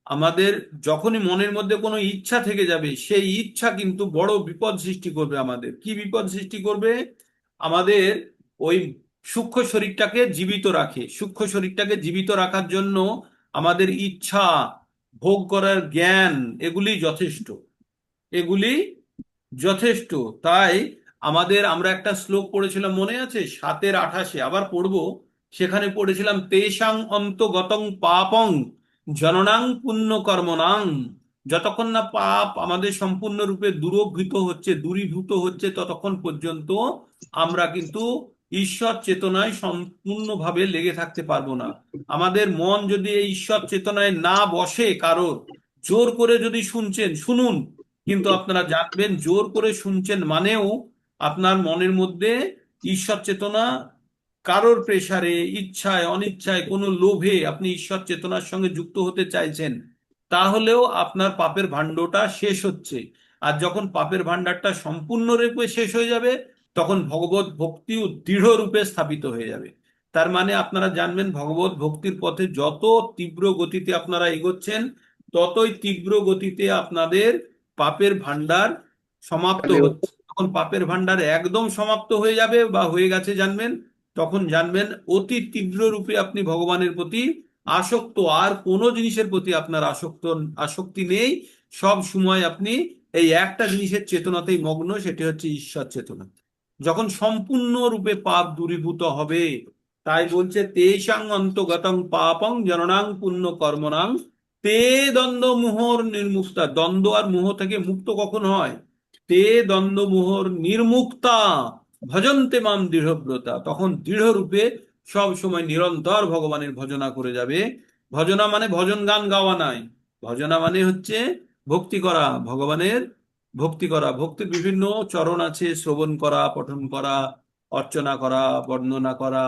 আমাদের যখনই মনের মধ্যে কোনো ইচ্ছা থেকে যাবে, সেই ইচ্ছা কিন্তু বড় বিপদ সৃষ্টি করবে। আমাদের কি বিপদ সৃষ্টি করবে? আমাদের ওই সূক্ষ্ম শরীরটাকে জীবিত রাখে। সূক্ষ্ম শরীরটাকে জীবিত রাখার জন্য আমাদের ইচ্ছা, ভোগ করার জ্ঞান, এগুলি যথেষ্ট। এগুলি যথেষ্ট। তাই আমরা একটা শ্লোক পড়েছিলাম, মনে আছে? 7-28 আবার পড়বো। সেখানে পড়েছিলাম, তেষাং অন্তগতং পাপং জননাং পুণ্য কর্মণাং। যতক্ষণ না পাপ আমাদের সম্পূর্ণরূপে দূরীভূত হচ্ছে ততক্ষণ পর্যন্ত আমরা কিন্তু ঈশ্বর চেতনায় সম্পূর্ণভাবে লেগে থাকতে পারবো না। আমাদের মন যদি এই ঈশ্বর চেতনায় না বসে, কারোর জোর করে যদি শুনছেন শুনুন, কিন্তু আপনারা জানবেন জোর করে শুনছেন মানেও আপনার মনের মধ্যে ঈশ্বর চেতনা, কারোর প্রেসারে, ইচ্ছায় অনিচ্ছায়, কোনো লোভে আপনি ঈশ্বর চেতনার সঙ্গে যুক্ত হতে চাইছেন, তাহলেও আপনার পাপের ভাণ্ডটা শেষ হচ্ছে। আর যখন পাপের ভাণ্ডারটা সম্পূর্ণরূপে শেষ হয়ে যাবে, তখন ভগবত ভক্তিও দৃঢ় রূপে স্থাপিত হয়ে যাবে। তার মানে আপনারা জানবেন, ভগবত ভক্তির পথে যত তীব্র গতিতে আপনারা এগোচ্ছেন, ততই তীব্র গতিতে আপনাদের পাপের ভাণ্ডার সমাপ্ত হচ্ছে। যখন পাপের ভাণ্ডার একদম সমাপ্ত হয়ে যাবে বা হয়ে গেছে জানবেন, তখন জানবেন অতি তীব্র রূপে আপনি ভগবানের প্রতি আসক্ত। আর কোনো জিনিসের প্রতি আপনার আসক্তি নেই। সব সময় আপনি এই একটা জিনিসের চেতনাতেই মগ্ন, সেটি হচ্ছে ঈশ্বর চেতনা। যখন সম্পূর্ণ রূপে পাপ দূরীভূত হবে, তাই বলছে তেষাং অন্তগতং পাপং জননাং পুণ্য কর্মণাং তে দ্বন্দ্ব মোহর নির্মুক্তা। দ্বন্দ্ব আর মোহ থেকে মুক্ত কখন হয়? তে দ্বন্দ্ব মোহর নির্মুক্তা ভজন্তে মাম দৃঢ়ব্রতা। তখন দৃঢ় রূপে সব সময় নিরন্তর ভগবানের ভজনা করে যাবে। ভজনা মানে ভজন গান গাওয়া নাই। ভজনা মানে হচ্ছে ভক্তি করা, ভগবানের ভক্তি করা। ভক্তির বিভিন্ন চরণ আছে, শ্রবণ করা, পঠন করা, অর্চনা করা, বর্ণনা করা,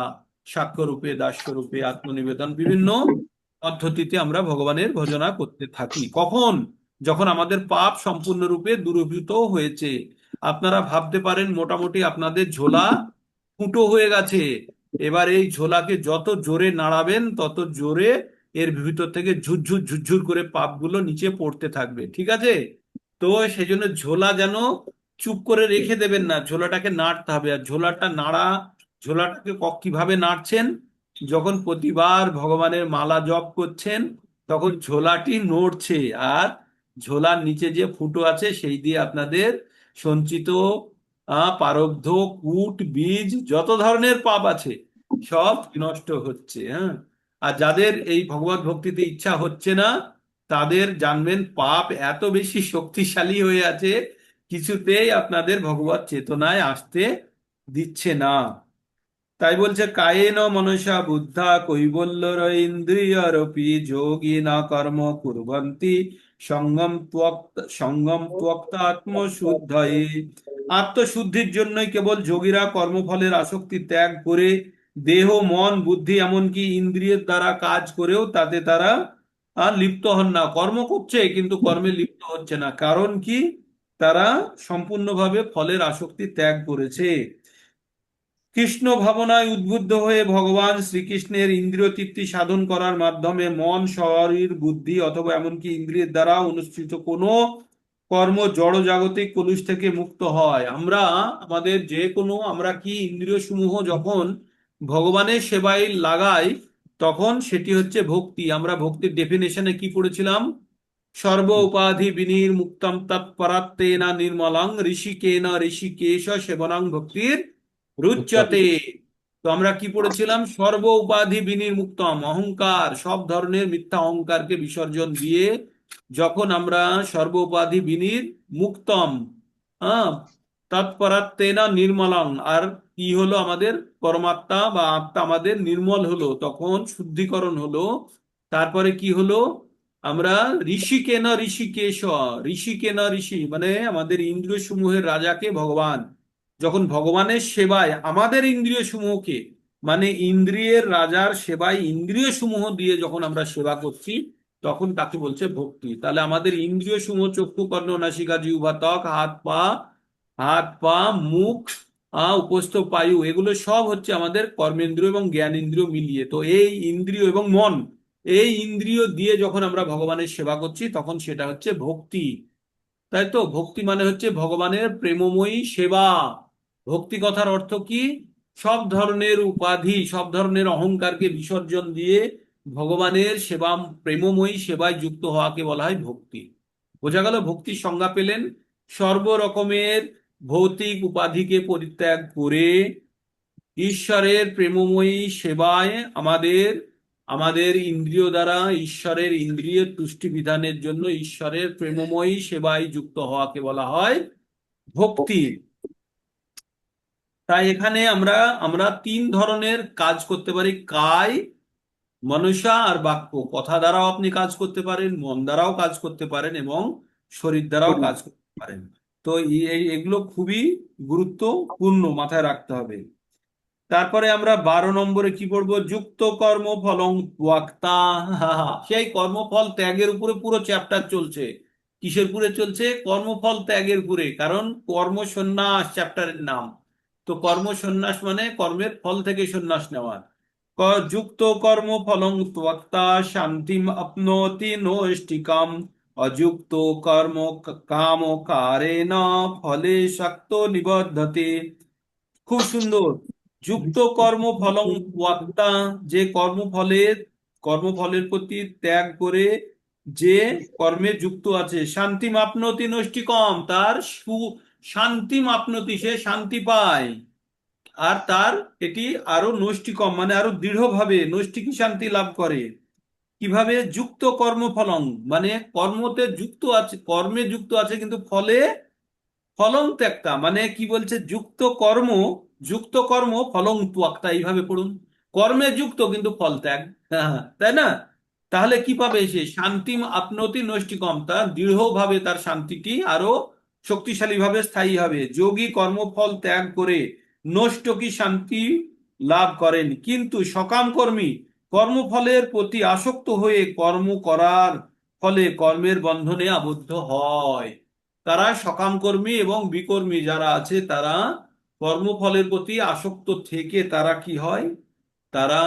সাক্ষ্য রূপে, দাস্য রূপে, আত্মনিবেদন, বিভিন্ন পদ্ধতিতে আমরা ভগবানের ভজনা করতে থাকি। কখন? যখন আমাদের পাপ সম্পূর্ণরূপে দূরীভূত হয়েছে। আপনারা ভাবতে পারেন মোটামুটি আপনাদের ঝোলা ফুটো হয়ে গেছে। এবার এই ঝোলাকে যত জোরে নাড়াবেন তত জোরে এর ভিতর থেকে ঝুরঝুর ঝুরঝুর করে পাপগুলো নিচে পড়তে থাকবে, ঠিক আছে? তো সেই জন্য ঝোলা যেন চুপ করে রেখে দেবেন না, ঝোলাটাকে নাড়তে হবে। আর ঝোলাটাকে কিভাবে নাড়ছেন? যখন প্রতিবার ভগবানের মালা জপ করছেন, তখন ঝোলাটি নড়ছে, আর ঝোলার নিচে যে ফুটো আছে সেই দিয়ে আপনাদের সঞ্চিত প্রারব্ধ, কূট, বীজ, যত ধরনের পাপ আছে সব নষ্ট হচ্ছে। হ্যাঁ। আর যাদের এই ভগবত ভক্তিতে ইচ্ছা হচ্ছে না, তাদের জানবেন পাপ এত বেশি শক্তিশালী হয়ে আছে, কিছুতেই আপনাদের ভগবত চেতনায় আসতে দিচ্ছে না। তাই বলছে, কায়েন মনসা বুদ্ধা কৈবল্যর ইন্দ্রিয়রপি যোগী না কর্ম কুর্বন্তি সঙ্গম ত্বক্তা আত্মশুদ্ধয়ে। আত্মশুদ্ধির জন্যই কেবল যোগীরা কর্মফলের আসক্তি ত্যাগ করে দেহ, মন, বুদ্ধি, এমনকি ইন্দ্রিয়ের দ্বারা কাজ করেও তাতে তারা লিপ্ত হন না। কর্ম করছে কিন্তু কর্মে লিপ্ত হচ্ছে না। কারণ কি? তারা সম্পূর্ণভাবে ফলের আসক্তি ত্যাগ করেছে। কৃষ্ণ ভাবনায় উদ্বুদ্ধ হয়ে ভগবান শ্রীকৃষ্ণের ইন্দ্রিয় তৃপ্তি সাধন করার মাধ্যমে মন, শরীর, বুদ্ধি অথবা এমনকি ইন্দ্রিয়ের দ্বারা অনুষ্ঠিত কোনো কর্ম জড় জাগতিক কলুষ থেকে মুক্ত হয়। আমরা কি ইন্দ্রিয় সমূহ যখন ভগবানের সেবায় লাগাই, তখন সেটি হচ্ছে ভক্তি। আমরা ভক্তির ডেফিনেশনে কি পড়েছিলাম? সর্ব উপাধি বিনির্মুক্তম তৎপরাত্তেনা নির্মলং ঋষিকেন ঋষিকেশ সেবনং ভক্তির রুচ্যতে। তো আমরা কি পড়েছিলাম? সর্ব উপাধি বিনির্মুক্তম, অহংকার, সব ধরনের মিথ্যা অহংকারকে বিসর্জন দিয়ে যখন আমরা সর্ব উপাধি বিনির্মুক্তম, হ্যাঁ, তৎপরাত্তেনা নির্মলং, আর কি হলো? আমাদের পরমাত্মা বা আত্মা আমাদের নির্মল হলো, তখন শুদ্ধিকরণ হলো। তারপরে কি হলো? আমরা ঋষিকেন ঋষিকেশ। ঋষিকেন ঋষি মানে আমাদের ইন্দ্রিয় সমূহের রাজাকে ভগবান। যখন ভগবানের সেবায় আমাদের ইন্দ্রিয় সমূহকে, মানে ইন্দ্রিয়ের রাজার সেবায় ইন্দ্রিয় সমূহ দিয়ে যখন আমরা সেবা করছি, তখন তাকে বলছে ভক্তি। তাহলে আমাদের ইন্দ্রিয় সমূহ চক্ষু, কর্ণ, নাসিকা, জিহ্বা, ত্বক, হাত পা, মুখ, উপস্থ বায়ু, এগুলো সব হচ্ছে আমাদের কর্মেন্দ্রিয় এবং জ্ঞানেন্দ্রিয় মিলিয়ে। তো এই ইন্দ্রিয় এবং মন, এই ইন্দ্রিয় দিয়ে যখন আমরা ভগবানের সেবা করছি, তখন সেটা হচ্ছে ভক্তি। তাই তো? ভক্তি মানে হচ্ছে ভগবানের প্রেমময়ী সেবা। ভক্তি কথার অর্থ কি? সব ধরনের উপাধি, সব ধরনের অহংকারকে বিসর্জন দিয়ে ভগবানের সেবা, প্রেমময়ী সেবায় যুক্ত হওয়াকে বলা হয় ভক্তি। বোঝা গেল? ভক্তির সংজ্ঞা পেলেন। সর্ব রকমের ভৌতিক উপাধিকে পরিত্যাগ করে ঈশ্বরের প্রেমময়ী সেবায় আমাদের আমাদের ইন্দ্রিয় দ্বারা ঈশ্বরের ইন্দ্রিয় তুষ্টি বিধানের জন্য ঈশ্বরের প্রেমময়ী সেবায় যুক্ত হওয়াকে বলা হয় ভক্তি। তাই এখানে আমরা আমরা তিন ধরনের কাজ করতে পারি: কায়, মনসা আর বাক্য। কথা দ্বারাও আপনি কাজ করতে পারেন, মন দ্বারাও কাজ করতে পারেন, এবং শরীর দ্বারাও কাজ করতে পারেন। তো এগুলো খুবই গুরুত্বপূর্ণ, মাথায় রাখতে হবে। তারপরে আমরা 12 নম্বরে কি পড়বো? যুক্ত কর্ম ফলং ত্যাক্তা। সেই কর্মফল ত্যাগের উপরে পুরো চ্যাপ্টার চলছে। কিসের উপরে চলছে? কর্মফল ত্যাগের উপরে। কারণ কর্ম সন্ন্যাস চ্যাপ্টারের নাম। তো কর্ম সন্ন্যাস মানে কর্মের ফল থেকে সন্ন্যাস নেওয়া। যুক্ত কর্ম ফলং ত্যাক্তা শান্তিম আপনোতি নৈষ্ঠিকাম অযুক্ত কর্ম কাম কারেণ ফলে শক্ত নিবদ্ধতে। খুব সুন্দর। যুক্ত কর্ম ফলং ত্যাক্তা, যে কর্মফলের প্রতি ত্যাগ করে যে কর্মে যুক্ত আছে, শান্তি মাপনতি নৈষ্ঠিকম, তার শান্তি মাপনতি, সে শান্তি পায়। আর তার এটি আরো নৈষ্ঠিকম মানে আরো দৃঢ়ভাবে নৈষ্ঠিকী শান্তি লাভ করে। কিভাবে? যুক্ত কর্মফলং মানে কর্মতে যুক্ত আছে, কর্মে যুক্ত আছে, কিন্তু ফলে ফলং ত্যাক্তা মানে কি বলছে? যুক্ত কর্ম ফলং ত্যাক্তা, এইভাবে পড়ুন। কর্মে যুক্ত কিন্তু ফল ত্যাগ। হ্যাঁ, তাই না? তাহলে কি পাবে সে? শান্তি আপনতি নৈষ্ঠিকম, তার দৃঢ়ভাবে তার শান্তিটি আরো শক্তিশালী ভাবে স্থায়ী হবে। যোগী কর্মফল ত্যাগ করে নৈষ্ঠিকী শান্তি লাভ করেন, কিন্তু সকাম কর্মী কর্মফলের প্রতি আসক্ত হয়ে কর্ম করার ফলে কর্মের বন্ধনে আবদ্ধ হয়। তারা সকাম কর্মী এবং বিকর্মী যারা আছে, তারা কর্মফলের প্রতি আসক্ত থেকে তারা কি হয়? তারা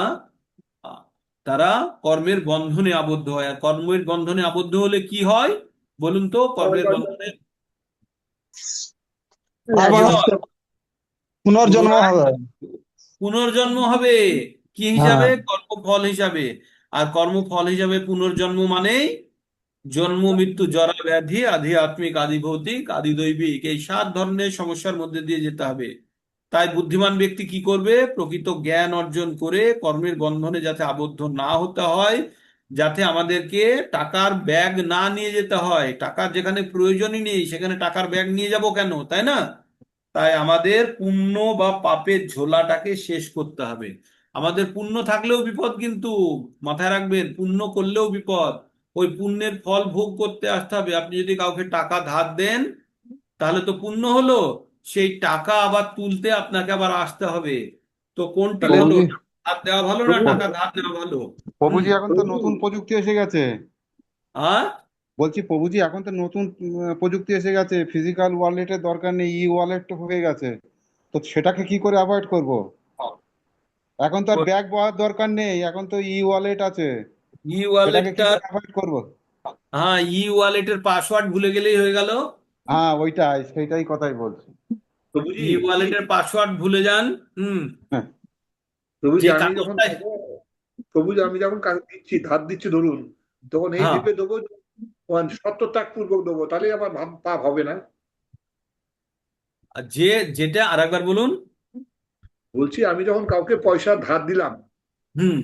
তারা কর্মের বন্ধনে আবদ্ধ হয়। আর কর্মের বন্ধনে আবদ্ধ হলে কি হয় বলুন তো? কর্মের বন্ধনে কি আবার হয়? পুনর্জন্ম পুনরায় হবে। পুনর্জন্ম হবে। কি হিসাবে? হ্যাঁ, কর্মফল হিসাবে। আর কর্মফল হিসাবে পুনর্জন্ম মানেই জন্ম, মৃত্যু, জরা, ব্যাধি, আধ্যাত্মিক, আদি ভৌতিক, আদি দৈবিক, এই 7 ধরনের সমস্যার মধ্যে দিয়ে যেতে হবে। তাই বুদ্ধিমান ব্যক্তি কি করবে? প্রকৃত জ্ঞান অর্জন করে কর্মের বন্ধনে যাতে আবদ্ধ না হতে হয়, যাতে আমাদেরকে টাকার ব্যাগ না নিয়ে যেতে হয়। টাকার যেখানে প্রয়োজনই নেই সেখানে টাকার ব্যাগ নিয়ে যাব কেন, তাই না? তাই আমাদের পুণ্য বা পাপের ঝোলাটাকে শেষ করতে হবে। আমাদের পুণ্য থাকলেও বিপদ, কিন্তু মাথায় রাখবেন, পুণ্য করলেও বিপদ। ওই পুণ্যের ফল ভোগ করতে আসতে হবে। আপনি যদি কাউকে টাকা ধার দেন তাহলে তো পুণ্য হলো, সেই টাকা আবার তুলতে আপনাকে আবার আসতে হবে। তো কোনটি তাহলে ভালো? প্রভুজি, ধার দেওয়া ভালো না প্রভু টাকা ধার দেওয়া ভালো? হুম। প্রভুজি এখন তো প্রভু নতুন প্রযুক্তি এসে গেছে। আর বলছি প্রভুজি, এখন তো নতুন প্রযুক্তি এসে গেছে, ফিজিক্যাল ওয়ালেটের দরকার নেই, ই ওয়ালেট তো হয়ে গেছে। তো সেটাকে কি করে অ্যাভয়েড করব? এখন তো আর ব্যাগ পাওয়ার দরকার নেই, এখন তো ই ওয়ালেট আছে। ই সেটাকে কি ওয়ালেটটা, করে অ্যাভয়েড করব? হ্যাঁ, ই ওয়ালেটের পাসওয়ার্ড ভুলে গেলেই হয়ে গেল। হ্যাঁ, ওইটাই, সেইটাই কথাই বলছি। প্রভুজি ই ওয়ালেটের পাসওয়ার্ড ভুলে যান। হুম। হ্যাঁ, প্রভুজি যে আমি যখন কাগজটায়, প্রভুজি আমি যখন দিচ্ছি, ধার দিচ্ছি ধরুন, তখন এই হ্যাঁ, ভেবে দেবো 70 টাকা পূর্বক দেবো, তাহলে আমার পাপ হবে না? আর যেটা আরেকবার বলুন। বলছি আমি যখন কাউকে পয়সা ধার দিলাম, হুম।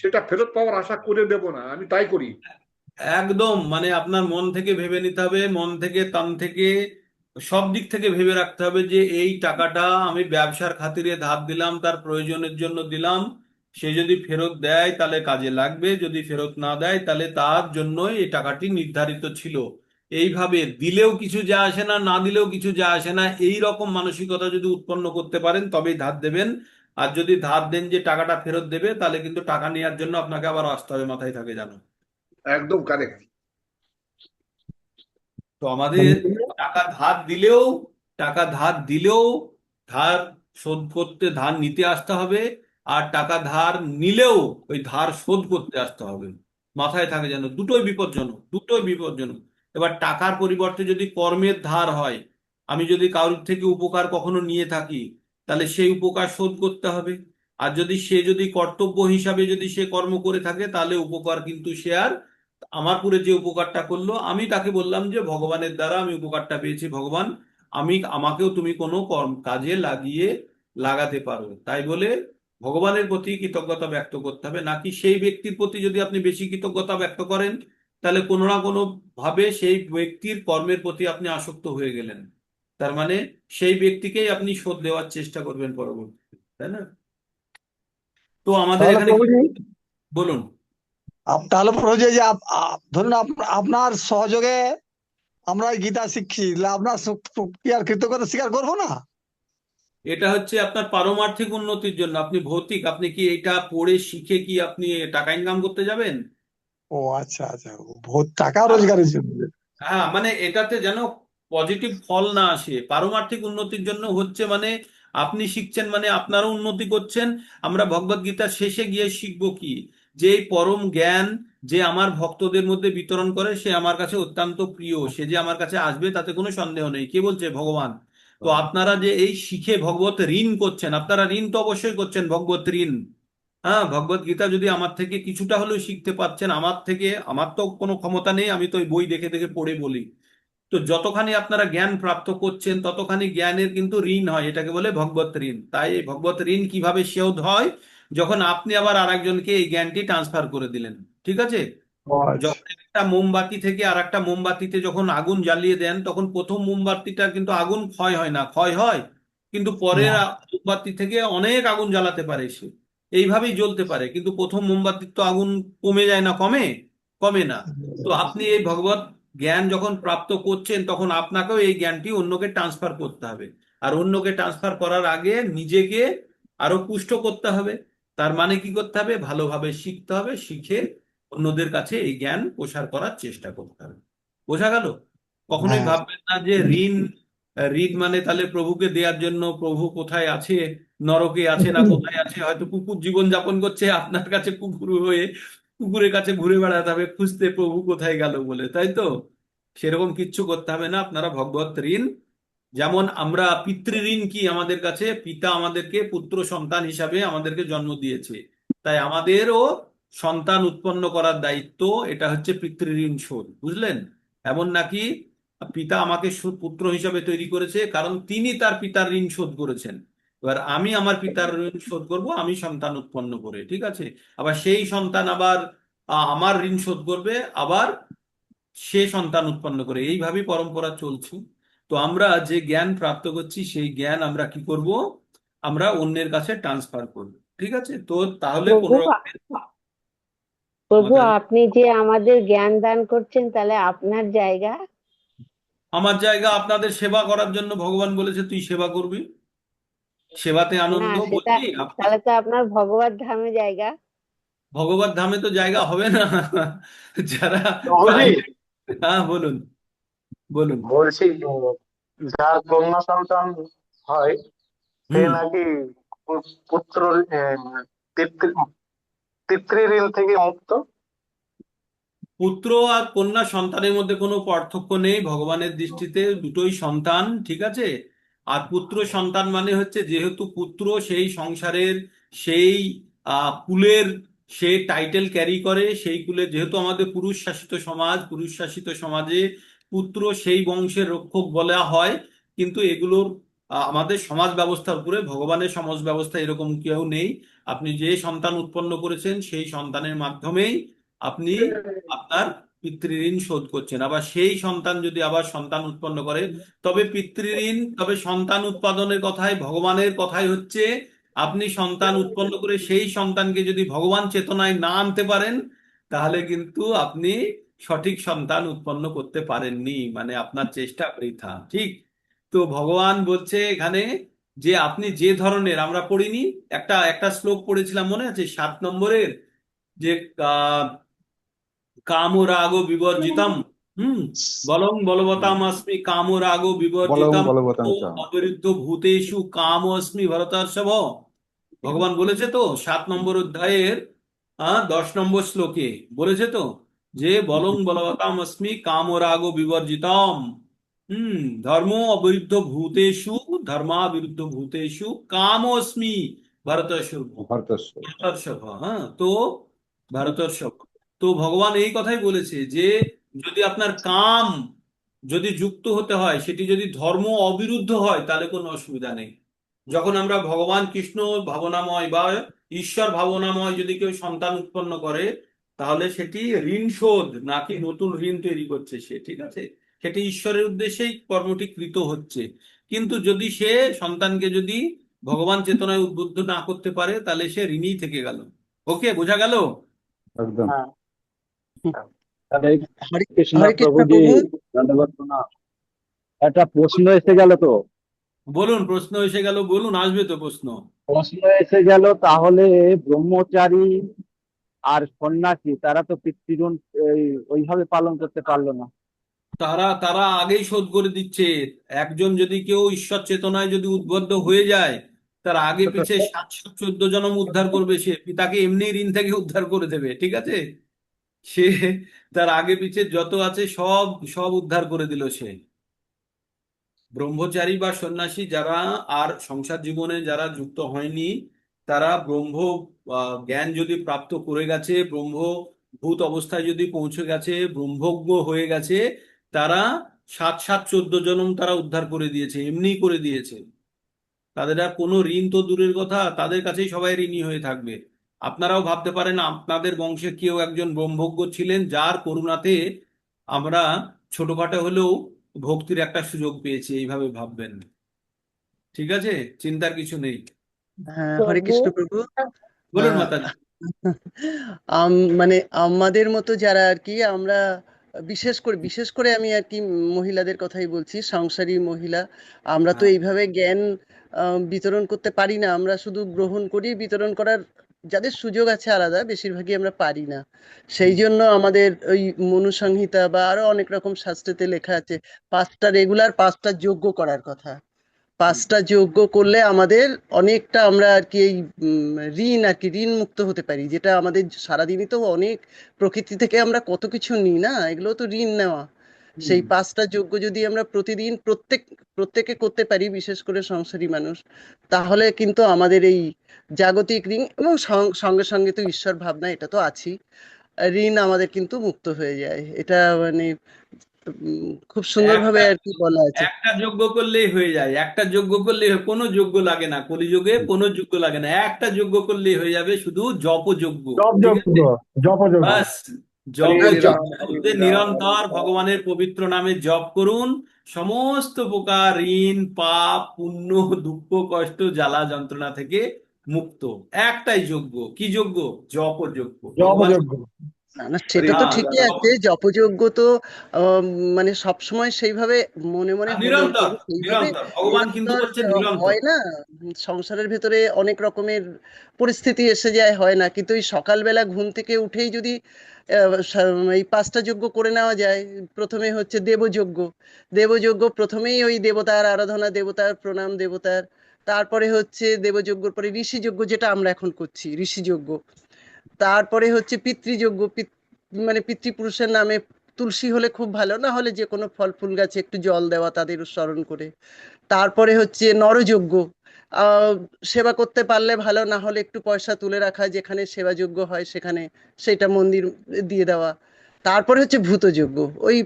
সেটা ফেরত পাওয়ার আশা করে দেবো না, আমি তাই করি। একদম, মানে আপনার মন থেকে ভেবে নিতে হবে, মন থেকে, তান থেকে, সব দিক থেকে ভেবে রাখতে হবে যে এই টাকাটা আমি ব্যবসার খাতিরে ধার দিলাম, তার প্রয়োজনের জন্য দিলাম। সে যদি ফেরত দেয় তাহলে কাজে লাগবে, যদি ফেরত না দেয় তাহলে তার জন্যই এই টাকাটি নির্ধারিত ছিল। এইভাবে দিলেও কিছু যায় আসে না, না দিলেও কিছু যায় আসে না, এই রকম মানসিকতা যদি উৎপন্ন করতে পারেন তবেই ধার দেবেন। আর যদি ধার দেন যে টাকাটা ফেরত দেবে, তাহলে কিন্তু টাকা নেওয়ার জন্য আপনাকে আবার আসতে হবে, মাথায় থাকে জানো। একদম কারেক্ট। তো আমাদের টাকা ধার দিলেও ধার শোধ করতে, ধার নিতে আসতে হবে। আর টাকা ধার নিলেও ওই ধার শোধ করতে আসতে হবে। মাথায় থাকে যেন, দুটোই বিপজ্জনক, দুটোই বিপজ্জনক। এবার টাকার পরিবর্তে যদি কর্মের ধার হয়, আমি যদি কারোর থেকে উপকার কখনো নিয়ে থাকি, তাহলে সেই উপকার শোধ করতে হবে। আর যদি কর্তব্য হিসাবে যদি সে কর্ম করে থাকে, তাহলে উপকার কিন্তু সে আর আমার পুরে যে উপকারটা করলো, আমি তাকে বললাম যে ভগবানের দ্বারা আমি উপকারটা পেয়েছি, ভগবান আমাকেও তুমি কোনো কাজে লাগাতে পারো, তাই বলে ভগবানের প্রতি কৃতজ্ঞতা ব্যক্ত করতে হবে। নাকি সেই ব্যক্তির প্রতি যদি আপনি বেশি কৃতজ্ঞতা ব্যক্ত করেন, তাহলে কোনো না কোনো ভাবে সেই ব্যক্তির কর্মের প্রতি আপনি আসক্ত হয়ে গেলেন। তার মানে সেই ব্যক্তিকেই আপনি শোধ দেওয়ার চেষ্টা করবেন পরবর্তীতে, তাই না? তো আমাদের তাহলে এখানে কি প্রভুজি, বলুন। তাহলে প্রভুজি এই যে ধরুন আপনার সহযোগে আমরা এই গীতা শিখছি, তাহলে আপনার কি আর কৃতজ্ঞতা স্বীকার করবো না? এটা হচ্ছে আপনার পারমার্থিক উন্নতির জন্য। আপনি কি এটা পড়ে শিখে কি আপনি টাকা ইনকাম করতে যাবেন? ও আচ্ছা আচ্ছা, বহুত টাকা রোজগারের জন্য। হ্যাঁ, মানে এটাতে যেন পজিটিভ ফল না আসে। পারমার্থিক উন্নতির জন্য হচ্ছে মানে আপনি শিখছেন মানে আপনারও উন্নতি করছেন। আমরা ভগবত গীতার শেষে গিয়ে শিখবো কি, যে এই পরম জ্ঞান যে আমার ভক্তদের মধ্যে বিতরণ করে, সে আমার কাছে অত্যন্ত প্রিয়, সে যে আমার কাছে আসবে তাতে কোনো সন্দেহ নেই। কে বলছে? ভগবান। তো আপনারা যে এই শিখে ভগবত ঋণ করছেন, আপনারা ঋণ তো অবশ্যই করছেন, ভগবত ঋণ। হ্যাঁ, ভগবত গীতা যদি আমার থেকে কিছুটা হলেও শিখতে পাচ্ছেন, আমার তো কোনো ক্ষমতা নেই, আমি তো ওই বই দেখে দেখে পড়ে বলি। তো যতখানি আপনারা জ্ঞান প্রাপ্ত করছেন, ততখানি জ্ঞানের কিন্তু ঋণ হয়, এটাকে বলে ভগবত ঋণ। তাই এই ভগবত ঋণ কিভাবে শোধ হয়? যখন আপনি আবার আরেকজনকে এই জ্ঞানটি ট্রান্সফার করে দিলেন, ঠিক আছে? ও আচ্ছা। যখন একটা মোমবাতি থেকে আর একটা মোমবাতিতে যখন আগুন জ্বালিয়ে দেন, তখন প্রথম মোমবাতিটা কিন্তু আগুন ক্ষয় হয় না, ক্ষয় হয়, কিন্তু পরের না। মোমবাতি থেকে অনেক আগুন জ্বালাতে পারে সে, এইভাবেই জ্বলতে পারে। কিন্তু প্রথম মোমবাতির তো আগুন কমে যায় না, কমে কমে না। তো আপনি এই ভগবত জ্ঞান যখন প্রাপ্ত করছেন, তখন আপনাকেও এই জ্ঞানটি অন্যকে ট্রান্সফার করতে হবে। আর অন্যকে ট্রান্সফার করার আগে নিজেকে আরো পুষ্ট করতে হবে। তার মানে কি করতে হবে? ভালোভাবে শিখতে হবে, শিখে অন্যদের কাছে এই জ্ঞান প্রসার করার চেষ্টা করতে হবে। বোঝা গেল? কখনোই হ্যাঁ। ভাববেন না যে ঋণ ঋণ মানে তাহলে প্রভুকে দেওয়ার জন্য, প্রভু কোথায় আছে, নরকে আছে না কোথায় আছে, হয়তো কুকুর জীবন যাপন করছে, আপনার কাছে কুকুর হয়ে কুকুরের কাছে ঘুরে বেড়াতে হবে খুঁজতে প্রভু কোথায় গেল বলে, তাই তো? সেরকম কিচ্ছু করতে হবে না। আপনারা ভগবত ঋণ, যেমন আমরা পিতৃঋণ কি আমাদের কাছে, পিতা আমাদেরকে পুত্র সন্তান হিসাবে আমাদেরকে জন্ম দিয়েছে, তাই আমাদেরও সন্তান উৎপন্ন করার দায়িত্ব। এটা হচ্ছে পিতৃঋণ শোধ, বুঝলেন? এমন নাকি পিতা আমাকে পুত্র হিসাবে তৈরি করেছে, কারণ তিনি তার পিতার ঋণ শোধ করেছেন। এবার আমি আমার পিতার ঋণ শোধ করব, আমি সন্তান উৎপন্ন করে, ঠিক আছে? আবার সেই সন্তান আবার আমার ঋণ শোধ করবে, আবার সে সন্তান উৎপন্ন করে, এইভাবেই পরম্পরা চলছে। তো আমরা যে জ্ঞান প্রাপ্ত করছি, সেই জ্ঞান আমরা কি করব? আমরা অন্যের কাছে ট্রান্সফার করব, ঠিক আছে? তো তাহলে প্রভু কোনো রকমের প্রভু মাথা- আপনি যে আমাদের জ্ঞান দান করছেন, তাহলে আপনার জায়গা। আমার জায়গা আপনাদের সেবা করার জন্য। ভগবান বলেছে তুই সেবা করবি, সেবাতে না, আনন্দ, সেটা বলছি আপনার তাহলে তো আপনার ভগবত ধামে জায়গা। ভগবত ধামে তো জায়গা হবে না। যারা প্রভুজি, প্রাইভেট, হ্যাঁ বলুন, বলুন। বলছি যার কন্যা সন্তান হয় সে হুম। নাকি পুত্র পিতৃ পিতৃঋণ থেকে মুক্ত। পুত্র আর কন্যা সন্তানের মধ্যে কোনো পার্থক্য নেই ভগবানের দৃষ্টিতে, দুটোই সন্তান, ঠিক আছে? আর পুত্র সন্তান মানে হচ্ছে, যেহেতু পুত্র সেই সংসারের, সেই কুলের সে টাইটেল ক্যারি করে, সেই কুলে, যেহেতু আমাদের পুরুষ শাসিত সমাজ, পুরুষ শাসিত সমাজে পুত্র সেই বংশের রক্ষক বলা হয়। কিন্তু এগুলোর আমাদের সমাজ ব্যবস্থার উপরে, ভগবানের সমাজ ব্যবস্থা এরকম কেউ নেই। আপনি যে সন্তান উৎপন্ন করেছেন, সেই সন্তানের মাধ্যমেই আপনি আপনার পিতৃঋণ শোধ করছেন। আবার সেই সন্তান যদি আবার সন্তান উৎপন্ন করে, তবে সন্তান উৎপাদনের কথাই, ভগবানের কথাই হচ্ছে, আপনি সন্তান উৎপন্ন করে সেই সন্তানকে যদি ভগবান চেতনায় না আনতে পারেন, তাহলে কিন্তু আপনি সঠিক সন্তান উৎপন্ন করতে পারেননি, মানে আপনার চেষ্টা বৃথা, ঠিক? তো ভগবান বলছে এখানে যে আপনি যে ধরনের, আমরা পড়িনি, একটা একটা শ্লোক পড়েছিলাম মনে আছে 7 নম্বরের, যে কামরাগ বিবর্জিতম, হুম, বলং বলবতাম अस्मि কামরাগ বলং বিবর্জিতম, বলবতাং চ। অবিরুদ্ধ ভূতেষু কাম अस्मि ভরতর্ষভ। ভগবান বলেছে তো 7 নম্বর অধ্যায়ের 10 নম্বর শ্লোকে, বলেছে তো যে বলং বলবতাম अस्मि কামরাগ বিবর্জিতম, ধর্ম অবিরুদ্ধ ভূতেষু ধর্মা বিরুদ্ধ ভূতেষু কামোস্মি ভরতর্ষভ। ভারতস্য। ভরতর্ষভ, হ্যাঁ, তো ভরতর্ষভ, তো ভগবান এই কথাই বলেছে যে যদি আপনার কাম যদি যুক্ত হতে হয়, সেটি যদি ধর্ম অবিরুদ্ধ হয়, তাহলে কোনো অসুবিধা নেই। যখন আমরা ভগবান কৃষ্ণ ভাবনাময় বা ঈশ্বর ভাবনাময় যদি কেউ সন্তান উৎপন্ন করে, তাহলে সেটি ঋণ শোধ নাকি নতুন ঋণ তৈরি করছে সে, ঠিক আছে? সেটি ঈশ্বরের উদ্দেশ্যেই কর্মটি কৃত হচ্ছে। কিন্তু যদি সে সন্তানকে যদি ভগবান চেতনায় উদ্বুদ্ধ না করতে পারে, তাহলে সে ঋণই থেকে গেল। ওকে, বোঝা গেল? একদম। হ্যাঁ। তাহলে হরে কৃষ্ণ হরে কৃষ্ণ প্রভুজি, প্রভু। দণ্ডবত প্রণাম। একটা প্রশ্ন এসে গেল তো। বলুন, প্রশ্ন এসে গেল, বলুন, আসবে তো প্রশ্ন। প্রশ্ন এসে গেল, তাহলে ব্রহ্মচারী আর সন্ন্যাসী তারা তো পিতৃঋণ ওইভাবে পালন করতে পারলো না। তারা তারা আগেই শোধ করে দিচ্ছে। একজন যদি কেউ ঈশ্বর চেতনায় যদি উদ্বুদ্ধ হয়ে যায়, তার আগে পিছে 714 জনম উদ্ধার করবে সে, তাকে এমনি ঋণ থেকে উদ্ধার করে দেবে, ঠিক আছে? সে তার আগে পিছে যত আছে সব সব উদ্ধার করে দিল সে। ব্রহ্মচারী বা সন্ন্যাসী যারা আর সংসার জীবনে যারা যুক্ত হয়নি, তারা ব্রহ্ম জ্ঞান যদি প্রাপ্ত করে গেছে, ব্রহ্মভূত অবস্থায় যদি পৌঁছে গেছে, ব্রহ্মজ্ঞ হয়ে গেছে, তারা 714 জনম তারা উদ্ধার করে দিয়েছে, এমনি করে দিয়েছে। তাদের আর কোনো ঋণ তো দূরের কথা, তাদের কাছেই সবাই ঋণী হয়ে থাকবে। আপনারাও ভাবতে পারেন আপনাদের বংশে কেউ একজন ব্রহ্মজ্ঞ ছিলেন, যার করুণাতে আমরা ছোটখাটো হলেও ভক্তির একটা সুযোগ পেয়েছি, এইভাবে ভাববেন। ঠিক আছে, চিন্তার কিছু নেই। হ্যাঁ, হরে প্রভু, কৃষ্ণ প্রভু। বলুন আহ, মাতাজি। মানে আমাদের মতো যারা আর কি আমরা বিশেষ করে আমি আর কি মহিলাদের কথাই বলছি, সংসারী মহিলা। আমরা তো হ্যাঁ। এইভাবে জ্ঞান বিতরণ করতে পারি না, আমরা শুধু গ্রহণ করি, বিতরণ করার যাদের সুযোগ আছে আলাদা, বেশিরভাগই আমরা পারি না। সেই জন্য আমাদের ওই মনু সংহিতা বা আরো অনেক রকম শাস্ত্রেতে লেখা আছে 5টা রেগুলার 5টা যজ্ঞ করার কথা। 5টা যজ্ঞ করলে আমাদের অনেকটা আমরা আর কি এই ঋণ আর কি ঋণ মুক্ত হতে পারি, যেটা আমাদের সারাদিনই তো অনেক প্রকৃতি থেকে আমরা কত কিছু নিই না, এগুলো তো ঋণ নেওয়া। সেই 5টা যজ্ঞ যদি আমরা প্রতিদিন প্রত্যেকে করতে পারি, বিশেষ করে সংসারী মানুষ, তাহলে কিন্তু আমাদের এই জাগতিক ঋণ এবং সঙ্গে সঙ্গে তো ঈশ্বর ভাবনা এটা তো আছেই, ঋণ আমাদের কিন্তু মুক্ত হয়ে যায়। এটা মানে খুব সুন্দরভাবে একটা আর কি বলা আছে। একটা যজ্ঞ করলেই হয়ে যায়, একটা যজ্ঞ করলেই কোনো যজ্ঞ লাগে না, কলিযুগে কোনো যজ্ঞ লাগে না, একটা যজ্ঞ করলেই হয়ে যাবে, শুধু জপ যজ্ঞ। ঠিক জপযজ্ঞ, আছে, জপযজ্ঞ। বাস। হরে জপ হ্যাঁ, যজ্ঞ রাম, হরে বলতে নিরন্তর ভগবানের পবিত্র নামে জপ করুন। সমস্ত প্রকার ঋণ, পাপ, পুণ্য, দুঃখ, কষ্ট, জ্বালা যন্ত্রণা থেকে মুক্ত। একটাই যজ্ঞ, কি যজ্ঞ? জপ যজ্ঞ। ভগবান, জপযজ্ঞ। না না, হরে সেটা তো হ্যাঁ, ঠিকই জপ আছে, জপযজ্ঞ তো মানে সব সময় সেইভাবে মনে মনে হলেও নিরন্তর, তবু সেইভাবে নিরন্তর ভগবান কিন্তু নিরন্তর বলছেন নিরন্তর। হয় না। সংসারের ভেতরে অনেক রকমের পরিস্থিতি এসে যায়, হয় না, কিন্তু এই সকালবেলা ঘুম থেকে উঠেই যদি এই 5টা যজ্ঞ করে নেওয়া যায়। প্রথমে হচ্ছে দেবযজ্ঞ। দেবযজ্ঞ প্রথমেই ওই দেবতার আরাধনা, দেবতার প্রণাম, দেবতার। তারপরে হচ্ছে দেবযজ্ঞর পরে ঋষিযজ্ঞ, যেটা আমরা এখন করছি, ঋষিযজ্ঞ। তারপরে হচ্ছে পিতৃযজ্ঞ, মানে পিতৃপুরুষের নামে তুলসী হলে খুব ভালো, না হলে যে কোনো ফল ফুল গাছে একটু জল দেওয়া তাদের স্মরণ করে। তারপরে হচ্ছে নরযজ্ঞ, আহ সেবা করতে পারলে ভালো, না হলে একটু পয়সা তুলে রাখা, যেখানে সেবাযোগ্য হয় সেখানে সেটা মন্দির দিয়ে দেওয়া। তারপরে হচ্ছে ভূতযজ্ঞ, ওই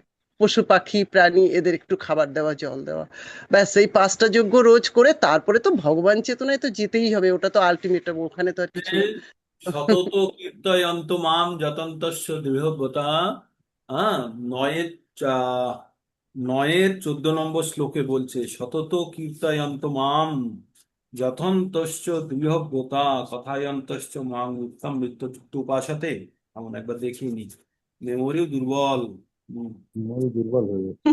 পশু পাখি প্রাণী এদের একটু খাবার দেওয়া, জল দেওয়া। ব্যাস, এই 5টা যজ্ঞ রোজ করে তারপরে তো ভগবান চেতনায় তো যেতেই হবে, ওটা তো আলটিমেটাম, ওখানে তো আর কিছু শতত কীর্তয়ন্ত মাম যতন্তস্য দৃঢ়ব্রতা। হ্যাঁ, নয়ের আহ, 14 নম্বর শ্লোকে বলছে শতত কীর্তয়ন্ত মাম যথন্তশ্চ দৃঢ়ব্রতা তথায়ন্তশ্চ মাং উত্তম নিত্যযুক্ত উপাসতে। এমন একবার দেখিয়ে নি, মেমোরিও দুর্বল। মন দুর্বল হয়ে যাচ্ছে।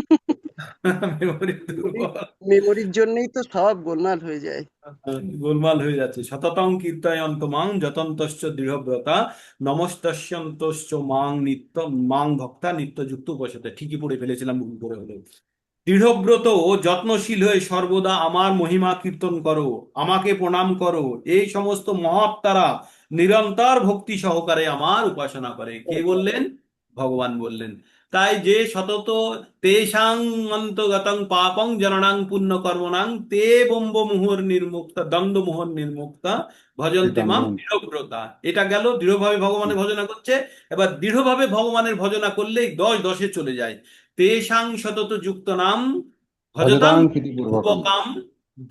মেমোরি দুর্বল, মেমোরির জন্যই তো সব গোলমাল হয়ে যায়। গোলমাল হয়ে যাচ্ছে। শততং কীর্তয়ন্ত মাং যতন্তশ্চ দৃঢ়ব্রতা নমস্তস্যন্তশ্চ মাং নিত্য মাং ভক্তা নিত্যযুক্ত উপাসতে। ঠিকই পড়ে ফেলেছিলাম, ভুল করে হলো। দৃঢ়ব্রত ও যত্নশীল হয়ে সর্বদা আমার মহিমা কীর্তন করো, আমাকে প্রণাম করো, এই সমস্ত মহাত্মারা নিরন্তর ভক্তি সহকারে আমার উপাসনা করে। কে বললেন? ভগবান বললেন। তাই যে সতত তেষাং অন্তগতং পাপং জননাং পুণ্য কর্মণাং তে বম্ব মুহুর নির্মুক্তা দ্বন্দ্ব মুহুর নির্মুক্তা ভজন্তে মাম দৃঢ়ব্রতা। এটা গেল দৃঢ়ভাবে ভগবানের ভজনা করছে। এবার দৃঢ়ভাবে ভগবানের ভজনা করলেই 10 চলে যায়। তেষাং সতত যুক্ত নাম ভজতাং ভজতাং প্রীতিপূর্বকম পূর্বকাম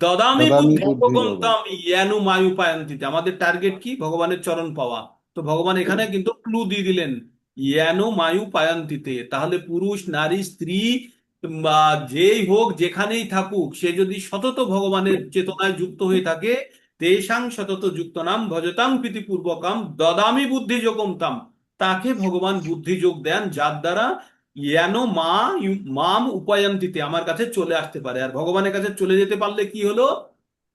দদামি দদামি বুদ্ধি বুদ্ধি যোগম। যোগন্তাম ইয়ানু মায়ুপায়ন্তিতে। আমাদের টার্গেট কি? ভগবানের চরণ পাওয়া। তো ভগবান এখানে কিন্তু ক্লু দিয়ে দিলেন, ইয়ানু মায়ু পায়ন্তিতে। তাহলে পুরুষ নারী স্ত্রী বা যেই হোক যেখানেই থাকুক, সে যদি সতত ভগবানের চেতনায় যুক্ত হয়ে থাকে, তেষাং সতত যুক্ত নাম ভজতাং প্রীতিপূর্বকাম দদামি বুদ্ধি যোগম তাম, তাকে ভগবান বুদ্ধি যোগ দেন, যার দ্বারা ইয়ানো মাম উপায়ন্তিতে, আমার কাছে চলে আসতে পারে। আর ভগবানের কাছে চলে যেতে পারলে কি হলো?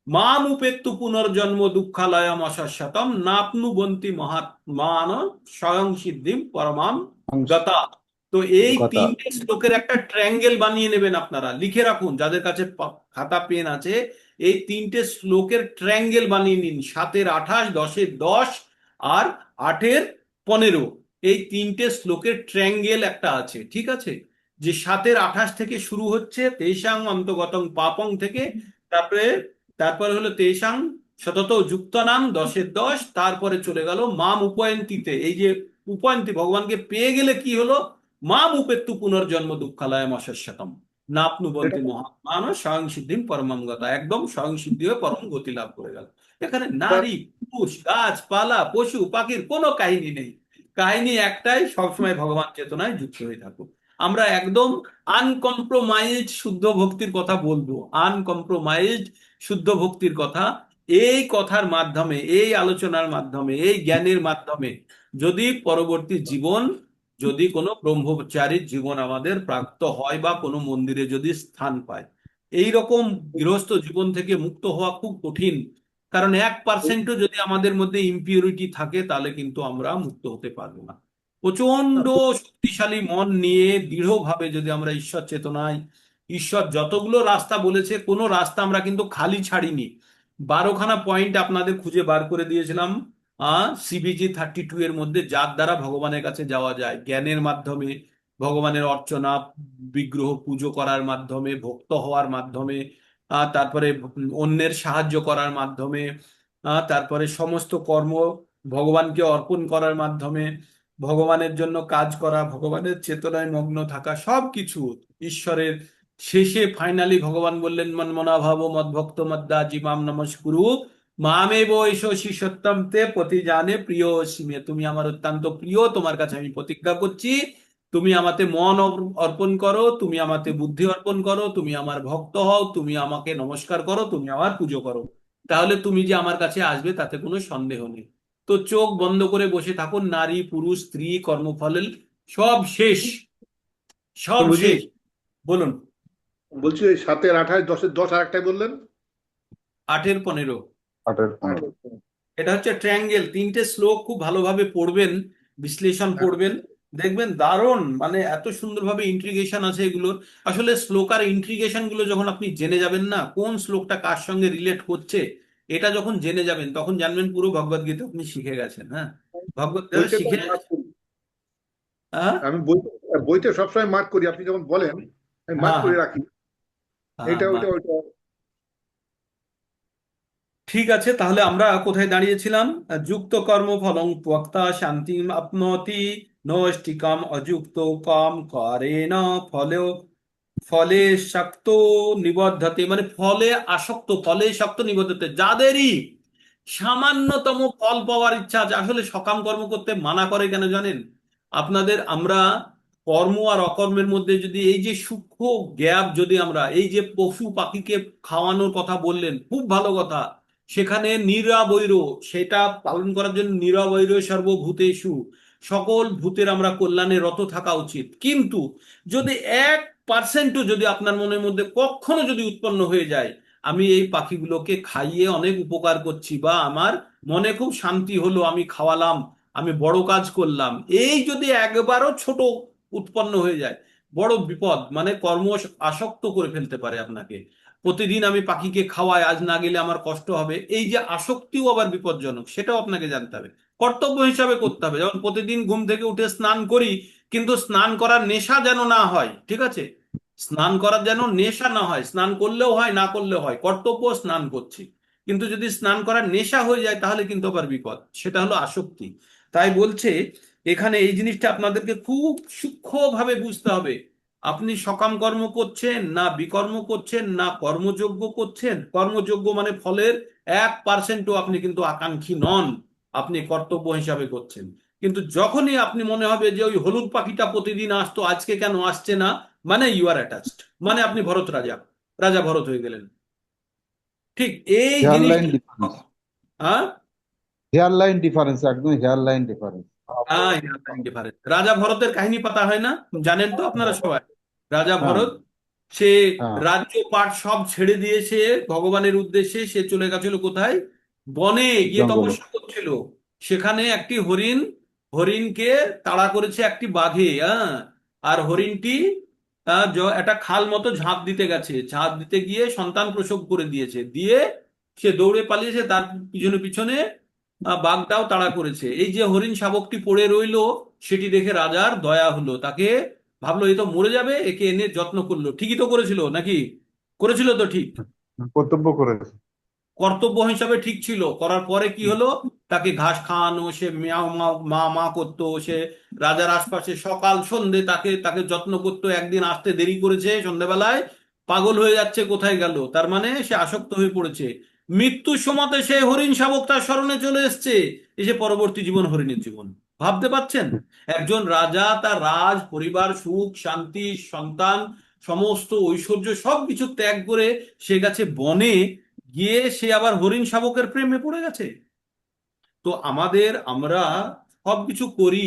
মাম উপেত্তু পুনর্জন্ম দুঃখালয়ম অশাশ্বতম নাপ্নুবন্তি মহাত্মান স্বয়ং সিদ্ধিম পরমাম গতা। তো এই কথা 3টে শ্লোকের একটা ট্রায়াঙ্গেল বানিয়ে নেবেন, আপনারা লিখে রাখুন, যাদের কাছে খাতা পেন আছে। এই 3টে শ্লোকের ট্রায়াঙ্গেল বানিয়ে নিন, 7-এর 28, 10-এর 10 আর 8-এর 15। এই 3টে শ্লোকের ট্রায়াঙ্গেল একটা আছে, ঠিক আছে? যে 7-এর 28 থেকে শুরু হচ্ছে তেষাং অন্তগতং পাপং থেকে, তারপরে তারপরে হলো তেষাং সতত যুক্ত নাম 10-এর 10, তারপরে চলে গেল মাম উপায়ন্তিতে। এই যে উপায়ন্তি, ভগবানকে পেয়ে গেলে কি হলো? মাম উপেত্তু পুনর্জন্ম দুঃখালয়ম অশাশ্বতম নাপ্নুবন্তি মহাত্মান স্বয়ং সিদ্ধিম পরমাম গতা। একদম স্বয়ং সিদ্ধি হয়ে পরম গতি লাভ করে গেল। এখানে নারী পুরুষ গাছপালা পশু পাখির কোনো কাহিনী নেই। কাহিনী একটাই, সবসময় ভগবান চেতনায় যুক্ত হয়ে থাকুক। আমরা একদম আনকম্প্রোমাইজড শুদ্ধ ভক্তির কথা বলবো, আনকম্প্রোমাইজড শুদ্ধ ভক্তির কথা। এই কথার মাধ্যমে, এই আলোচনার মাধ্যমে, এই জ্ঞানের মাধ্যমে যদি পরবর্তী জীবন, যদি কোনো ব্রহ্মচারীর জীবন আমাদের প্রাপ্ত হয় বা কোনো মন্দিরে যদি স্থান পায়, এই রকম গৃহস্থ জীবন থেকে মুক্ত হওয়া খুব কঠিন। কারণ 1%ও যদি আমাদের মধ্যে ইম্পিউরিটি থাকে, তাহলে কিন্তু আমরা মুক্ত হতে পারবো না। প্রচন্ড শক্তিশালী মন নিয়ে দৃঢ়ভাবে যদি আমরা ঈশ্বর চেতনায়, ঈশ্বর যতগুলো রাস্তা বলেছে, কোনো রাস্তা আমরা কিন্তু খালি ছাড়িনি। 12খানা পয়েন্ট আপনাদের খুঁজে বার করে দিয়েছিলাম CBG 32 এর মধ্যে, যার দ্বারা ভগবানের কাছে যাওয়া যায়। জ্ঞানের মাধ্যমে, ভগবানের অর্চনা, বিগ্রহ পুজো করার মাধ্যমে, ভক্ত হওয়ার মাধ্যমে, তারপরে অন্যের সাহায্য করার মাধ্যমে, তারপরে সমস্ত কর্ম ভগবানকে অর্পণ করার মাধ্যমে, ভগবানের জন্য কাজ করা, ভগবানের চেতনায় মগ্ন থাকা, সবকিছু ঈশ্বরের। শেষে ফাইনালি ভগবান বললেন, মন্মনাভাব মদ্ভক্ত মদ্দাজি মাম নমস্কুরু মামেব এষ শিষ্যত্তম তে প্রতিজানে প্রিয় অসিমে। তুমি আমার অত্যন্ত প্রিয়, তোমার কাছে আমি প্রতিজ্ঞা করছি, তুমি আমাতে মন অর্পণ করো, তুমি আমাতে বুদ্ধি অর্পণ করো, তুমি আমার ভক্ত হও, তুমি আমাকে নমস্কার করো, তুমি আমার পুজো করো, তাহলে তুমি যে আমার কাছে আসবে তাতে কোনো সন্দেহ নেই। তো চোখ বন্ধ করে বসে থাকুন, নারী পুরুষ স্ত্রী কর্মফল সব শেষ, সব প্রভুজি শেষ। বলুন। বলছি ওই 7-এর 28, 10-এর 10 আর একটাই বললেন? 8-এর 15। 8-এর 15। এটা হচ্ছে ট্রায়াঙ্গেল। 3টে শ্লোক খুব ভালোভাবে পড়বেন, বিশ্লেষণ করবেন, দেখবেন দারুণ, মানে এত সুন্দরভাবে ইন্ট্রিগেশন আছে এগুলোর। আসলে শ্লোক আর ইন্ট্রিগেশন গুলো যখন আপনি জেনে যাবেন না, কোন শ্লোকটা কার সঙ্গে রিলেট করছে, এটা যখন জেনে যাবেন, তখন জানবেন পুরো ভগবদ গীতা আপনি শিখে গেছেন। হ্যাঁ, ভগবদ গীতা বইতে তো শিখে mark করি। হ্যাঁ আমি বইতে সবসময় মার্ক করি, আপনি যখন বলেন আমি মার্ক হ্যাঁ করে হ্যাঁ রাখি। হ্যাঁ, এটা বাহ। ওইটা ওইটা। ঠিক আছে, তাহলে আমরা কোথায় দাঁড়িয়েছিলাম? যুক্ত কর্ম ফলং ত্যক্তা শান্তিম আপনোতি নৈষ্ঠিকম অযুক্ত কাম করেন ফলে ফলে শক্ত নিবদ্ধতে, মানে ফলে আসক্ত, ফলে শক্ত নিবদ্ধতে, যাদেরই সামান্যতম ফল পাওয়ার ইচ্ছা আছে। আসলে সকাম কর্ম করতে মানা করে কেন জানেন? আপনাদের, আমরা কর্ম আর অকর্মের মধ্যে যদি এই যে সূক্ষ্ম গ্যাপ, যদি আমরা এই যে পশু পাখিকে খাওয়ানোর কথা বললেন, খুব ভালো কথা, সেখানে নিরাবৈর, সেটা পালন করার জন্য নিরাবৈর সর্বভূতেষু, সকল ভূতের আমরা কল্যাণে রত থাকা উচিত। কিন্তু যদি 1%ও যদি আপনার মনের মধ্যে কখনো যদি উৎপন্ন হয়ে যায়, আমি এই পাখিগুলোকে খাইয়ে অনেক উপকার করছি, বা আমার মনে খুব শান্তি হলো, আমি খাওয়ালাম, আমি বড় কাজ করলাম, এই যদি একবারও ছোট উৎপন্ন হয়ে যায়, বড় বিপদ, মানে কর্ম আসক্ত করে ফেলতে পারে আপনাকে। প্রতিদিন আমি পাখিকে খাওয়াই, আজ না গেলে আমার কষ্ট হবে, এই যে আসক্তিও আবার বিপজ্জনক, সেটাও আপনাকে জানতে হবে, কর্তব্য হিসাবে করতে হবে। যেমন প্রতিদিন ঘুম থেকে উঠে স্নান করি, কিন্তু স্নান করার নেশা যেন না হয়, ঠিক আছে? স্নান করার যেন নেশা না হয়, স্নান করলেও হয় না করলেও হয়, কর্তব্য স্নান করছি, কিন্তু যদি স্নান করার নেশা হয়ে যায় তাহলে কিন্তু আবার বিপদ, সেটা হলো আসক্তি। তাই বলছে এখানে এই জিনিসটা আপনাদেরকে খুব সূক্ষ্মভাবে বুঝতে হবে। আপনি সকাম কর্ম করছেন না বিকর্ম করছেন না কর্মযোগ্য করছেন, কর্মযোগ্য মানে ফলের 1%ও আপনি কিন্তু আকাঙ্ক্ষী নন, আপনি কর্তব্য হিসাবে করছেন। কিন্তু যখনই আপনি মনে হবে যে ওই হলুদ পাখিটা প্রতিদিন আসতো আজকে কেন আসছে না, মানে ইউ আর অ্যাটাচড, মানে আপনি ভরত রাজা, রাজা ভরত হয়ে গেলেন। ঠিক এই হেয়ার লাইন জিনিসটা। ডিফারেন্স, হ্যাঁ, হেয়ার লাইন ডিফারেন্স, একদম হেয়ার লাইন ডিফারেন্স। হ্যাঁ, রাজা ভরতের কাহিনী পাতা হয় না, জানেন তো আপনারা সবাই? রাজা হ্যাঁ, ভরত, সে হ্যাঁ, রাজ্য পাট সব ছেড়ে দিয়েছে ভগবানের উদ্দেশ্যে, সে চলে গেছিল কোথায়? বনে গিয়ে জঙ্গলে। তপস্যা করছিল। সেখানে একটি হরিণ, হরিণকে তাড়া করেছে একটি বাঘে, হ্যাঁ। আর হরিণটি একটা খাল মতো ঝাঁপ দিতে গেছে, ঝাঁপ দিতে গিয়ে সন্তান প্রসব করে দিয়েছে, দিয়ে সে দৌড়ে পালিয়েছে, তার পিছনে পিছনে বাঘটাও তাড়া করেছে। এই যে হরিণ শাবকটি পড়ে রইলো, সেটি দেখে রাজার দয়া হলো, তাকে ভাবলো এ তো মরে যাবে, একে এনে যত্ন করলো। ঠিকই তো করেছিল নাকি? করেছিল তো ঠিক? কর্তব্য করেছে। কর্তব্য হিসাবে ঠিক ছিল। করার পরে কি হলো? তাকে ঘাস খাওয়ানো, সে মিয়াও মা মা মা করতো, সে রাজার আশপাশে সকাল সন্ধে তাকে তাকে যত্ন করতো। একদিন আসতে দেরি করেছে, সন্ধেবেলায় পাগল হয়ে যাচ্ছে, কোথায় গেল, তার মানে সে আসক্ত হয়ে পড়েছে। মৃত্যুর সময়তে সে হরিণ শাবক তার স্মরণে চলে এসছে, এসে পরবর্তী জীবন হরিণের জীবন। ভাবতে পারছেন? একজন রাজা তার রাজ পরিবার, সুখ শান্তি, সন্তান, সমস্ত ঐশ্বর্য সবকিছু ত্যাগ করে সে গেছে বনে, গিয়ে সে আবার হরিণ শাবকের প্রেমে পড়ে গেছে। তো আমরা সবকিছু করি,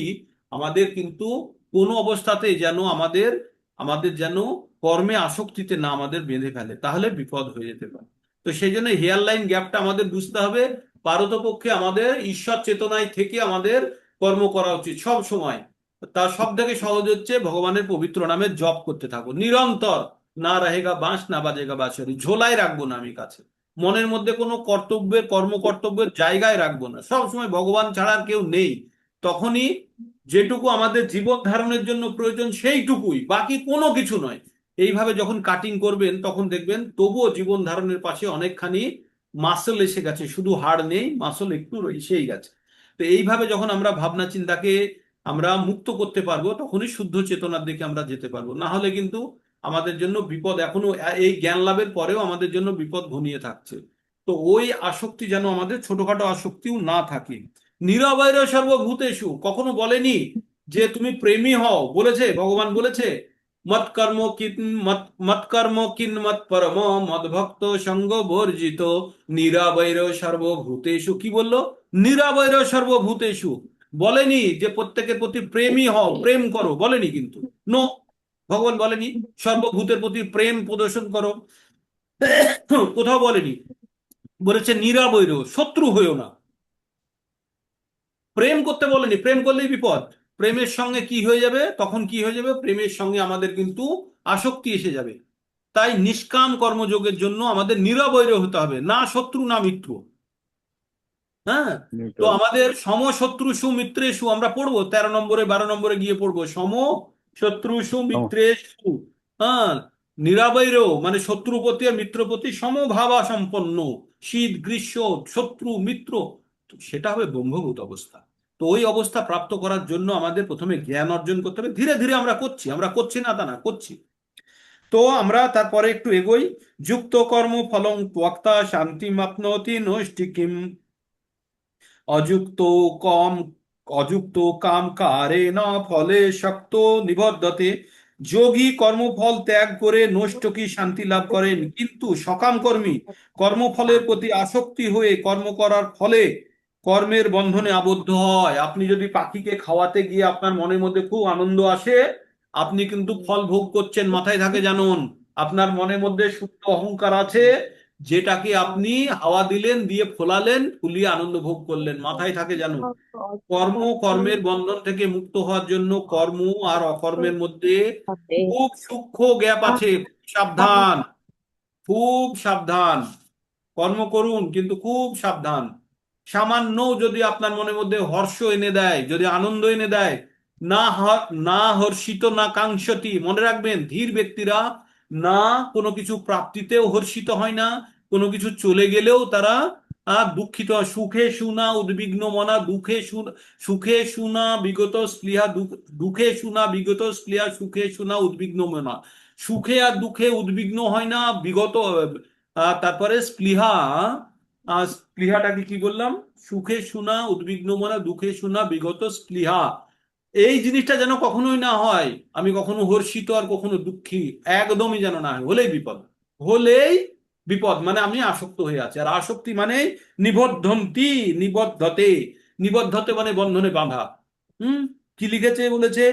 আমাদের কিন্তু কোনো অবস্থাতে যেন আমাদের আমাদের যেন কর্মে আসক্তিতে না আমাদের বেঁধে ফেলে, তাহলে বিপদ হয়ে যেতে পারে। তো সেই জন্য হেয়ার লাইন গ্যাপটা আমাদের বুঝতে হবে। পারতপক্ষে আমাদের ঈশ্বর চেতনায় থেকে আমাদের কর্ম করা উচিত সব সময়। তার সব থেকে সহজ হচ্ছে ভগবানের পবিত্র নামে জপ করতে থাকো নিরন্তর। না রহেগা বাঁশ না বাজেগা বাঁশরি, ঝোলায় রাখবো না আমি কাছে, মনের মধ্যে কোনো কর্তব্যের কর্তব্যের জায়গায় রাখবো না, সব সময় ভগবান ছাড়া আর কেউ নেই। তখনই যেটুকু আমাদের জীবন ধারণের জন্য প্রয়োজন সেইটুকুই, বাকি কোনো কিছু নয়। এইভাবে যখন কাটিং করবেন তখন দেখবেন তবুও জীবন ধারণের পাশে অনেকখানি মাসল এসে গেছে, শুধু হাড় নেই, মাসল একটু এসেই গেছে। তো এইভাবে যখন আমরা ভাবনা চিন্তাকে আমরা মুক্ত করতে পারবো, তখনই শুদ্ধ চেতনার দিকে আমরা যেতে পারবো। না হলে কিন্তু আমাদের জন্য বিপদ এখনো, এই জ্ঞান লাভের পরেও আমাদের জন্য বিপদ ঘনিয়ে থাকছে। তো ওই আসক্তি যেন আমাদের ছোটখাটো আসক্তিও না থাকে। নিরবৈর সর্বভূতেষু কখনো বলেনি যে তুমি প্রেমী হও, বলেছে ভগবান, বলেছে মৎ কর্ম কিন মৎ কর্ম কিন মৎ পরম মদ ভক্ত সঙ্গ বর্জিত নিরবৈর সর্বভূতেষু। কি বললো? নিরবৈর সর্বভূতেষু। বলেনি যে প্রত্যেকের প্রতি প্রেমী হও, প্রেম করো, বলেনি কিন্তু। নো, ভগবান বলেনি সর্বভূতের প্রতি প্রেম প্রদর্শন করো, কোথাও বলেনি। বলেছে নিরাবৈর, শত্রু হয়েও না। প্রেম করতে বলেনি, প্রেম করলেই বিপদ। প্রেমের সঙ্গে কি হয়ে যাবে, তখন কি হয়ে যাবে? প্রেমের সঙ্গে আমাদের কিন্তু আসক্তি এসে যাবে। তাই নিষ্কাম কর্মযোগের জন্য আমাদের নিরবৈর হতে হবে, না শত্রু না মিত্র। হ্যাঁ। তো আমাদের সমশত্রুষু মিত্রেষু আমরা পড়বো 13 নম্বরে 12 নম্বরে গিয়ে পড়বো সম শত্রুষু মিত্রেষু। হ্যাঁ। নিরাবৈর মানে শত্রুপতি আর মিত্রপতি সমভাবা সম্পন্ন, শীত গ্রীষ্ম শত্রু মিত্র, তো সেটা হবে ব্রহ্মভূত অবস্থা। তো ওই অবস্থা প্রাপ্ত করার জন্য আমাদের প্রথমে জ্ঞান অর্জন করতে হবে। ধীরে ধীরে আমরা করছি না তা না, করছি। তো আমরা তারপরে একটু এগোই। যুক্ত কর্ম ফলং ত্বক্তা শান্তিমাপ্নোতি নৈষ্ঠিকীম অযুক্ত কম অযুক্ত কাম কারে না ফলে শক্ত নিবদ্ধতে। যোগী কর্মফল ত্যাগ করে নৈষ্ঠিকী শান্তি লাভ করেন, কিন্তু সকাম কর্মী কর্মফলের প্রতি আসক্তি হয়ে কর্ম করার ফলে কর্মের বন্ধনে আবদ্ধ হয়। আপনি যদি পাখিকে খাওয়াতে গিয়ে আপনার মনের মধ্যে খুব আনন্দ আসে, আপনি কিন্তু ফল ভোগ করছেন, মাথায় থাকে জানুন। আপনার মনের মধ্যে সুপ্ত অহংকার আছে, যেটাকে আপনি হাওয়া দিলেন, দিয়ে ফোলালেন, ফুলিয়ে আনন্দ ভোগ করলেন, মাথায় থাকে জানুন। কর্মের বন্ধন থেকে মুক্ত হওয়ার জন্য কর্ম আর অকর্মের মধ্যে খুব সূক্ষ্ম গ্যাপ আছে। সাবধান, খুব সাবধান। কর্ম করুন কিন্তু খুব সাবধান। সামান্য যদি আপনার মনের মধ্যে হর্ষ এনে দেয়, যদি আনন্দ এনে দেয়, না হর্ষিত না কাঙ্ক্ষতি, মনে রাখবেন ধীর ব্যক্তিরা না কোনো কিছু প্রাপ্তিতেও হর্ষিত হয় না, কোনো কিছু চলে গেলেও তারা দুঃখিত হয়। সুখে শুনা উদ্বিগ্ন মনা, সুখে শুনা বিগত স্পৃহা, দুঃখে শুনা বিগত স্পৃহা, সুখে শুনা উদ্বিগ্ন মনা। সুখে আর দুঃখে উদ্বিগ্ন হয় না, বিগত তারপরে স্পৃহা, স্পৃহাটাকে কি বললাম, সুখে শুনা উদ্বিগ্ন মনা, দুঃখে শুনা বিগত স্পৃহা। এই জিনিসটা যেন কখনোই না হয়, আমি কখনো হর্ষিত আর কখনো দুঃখী, একদমই যেন না হয়। হলেই বিপদ, হলেই বিপদ, মানে আমি আসক্ত হয়ে আছি। আর আসক্তি মানে নিবদ্ধন্তি, নিবদ্ধতে, নিবদ্ধতে মানে বন্ধনে বাঁধা। কি লিখেছে, বলেছে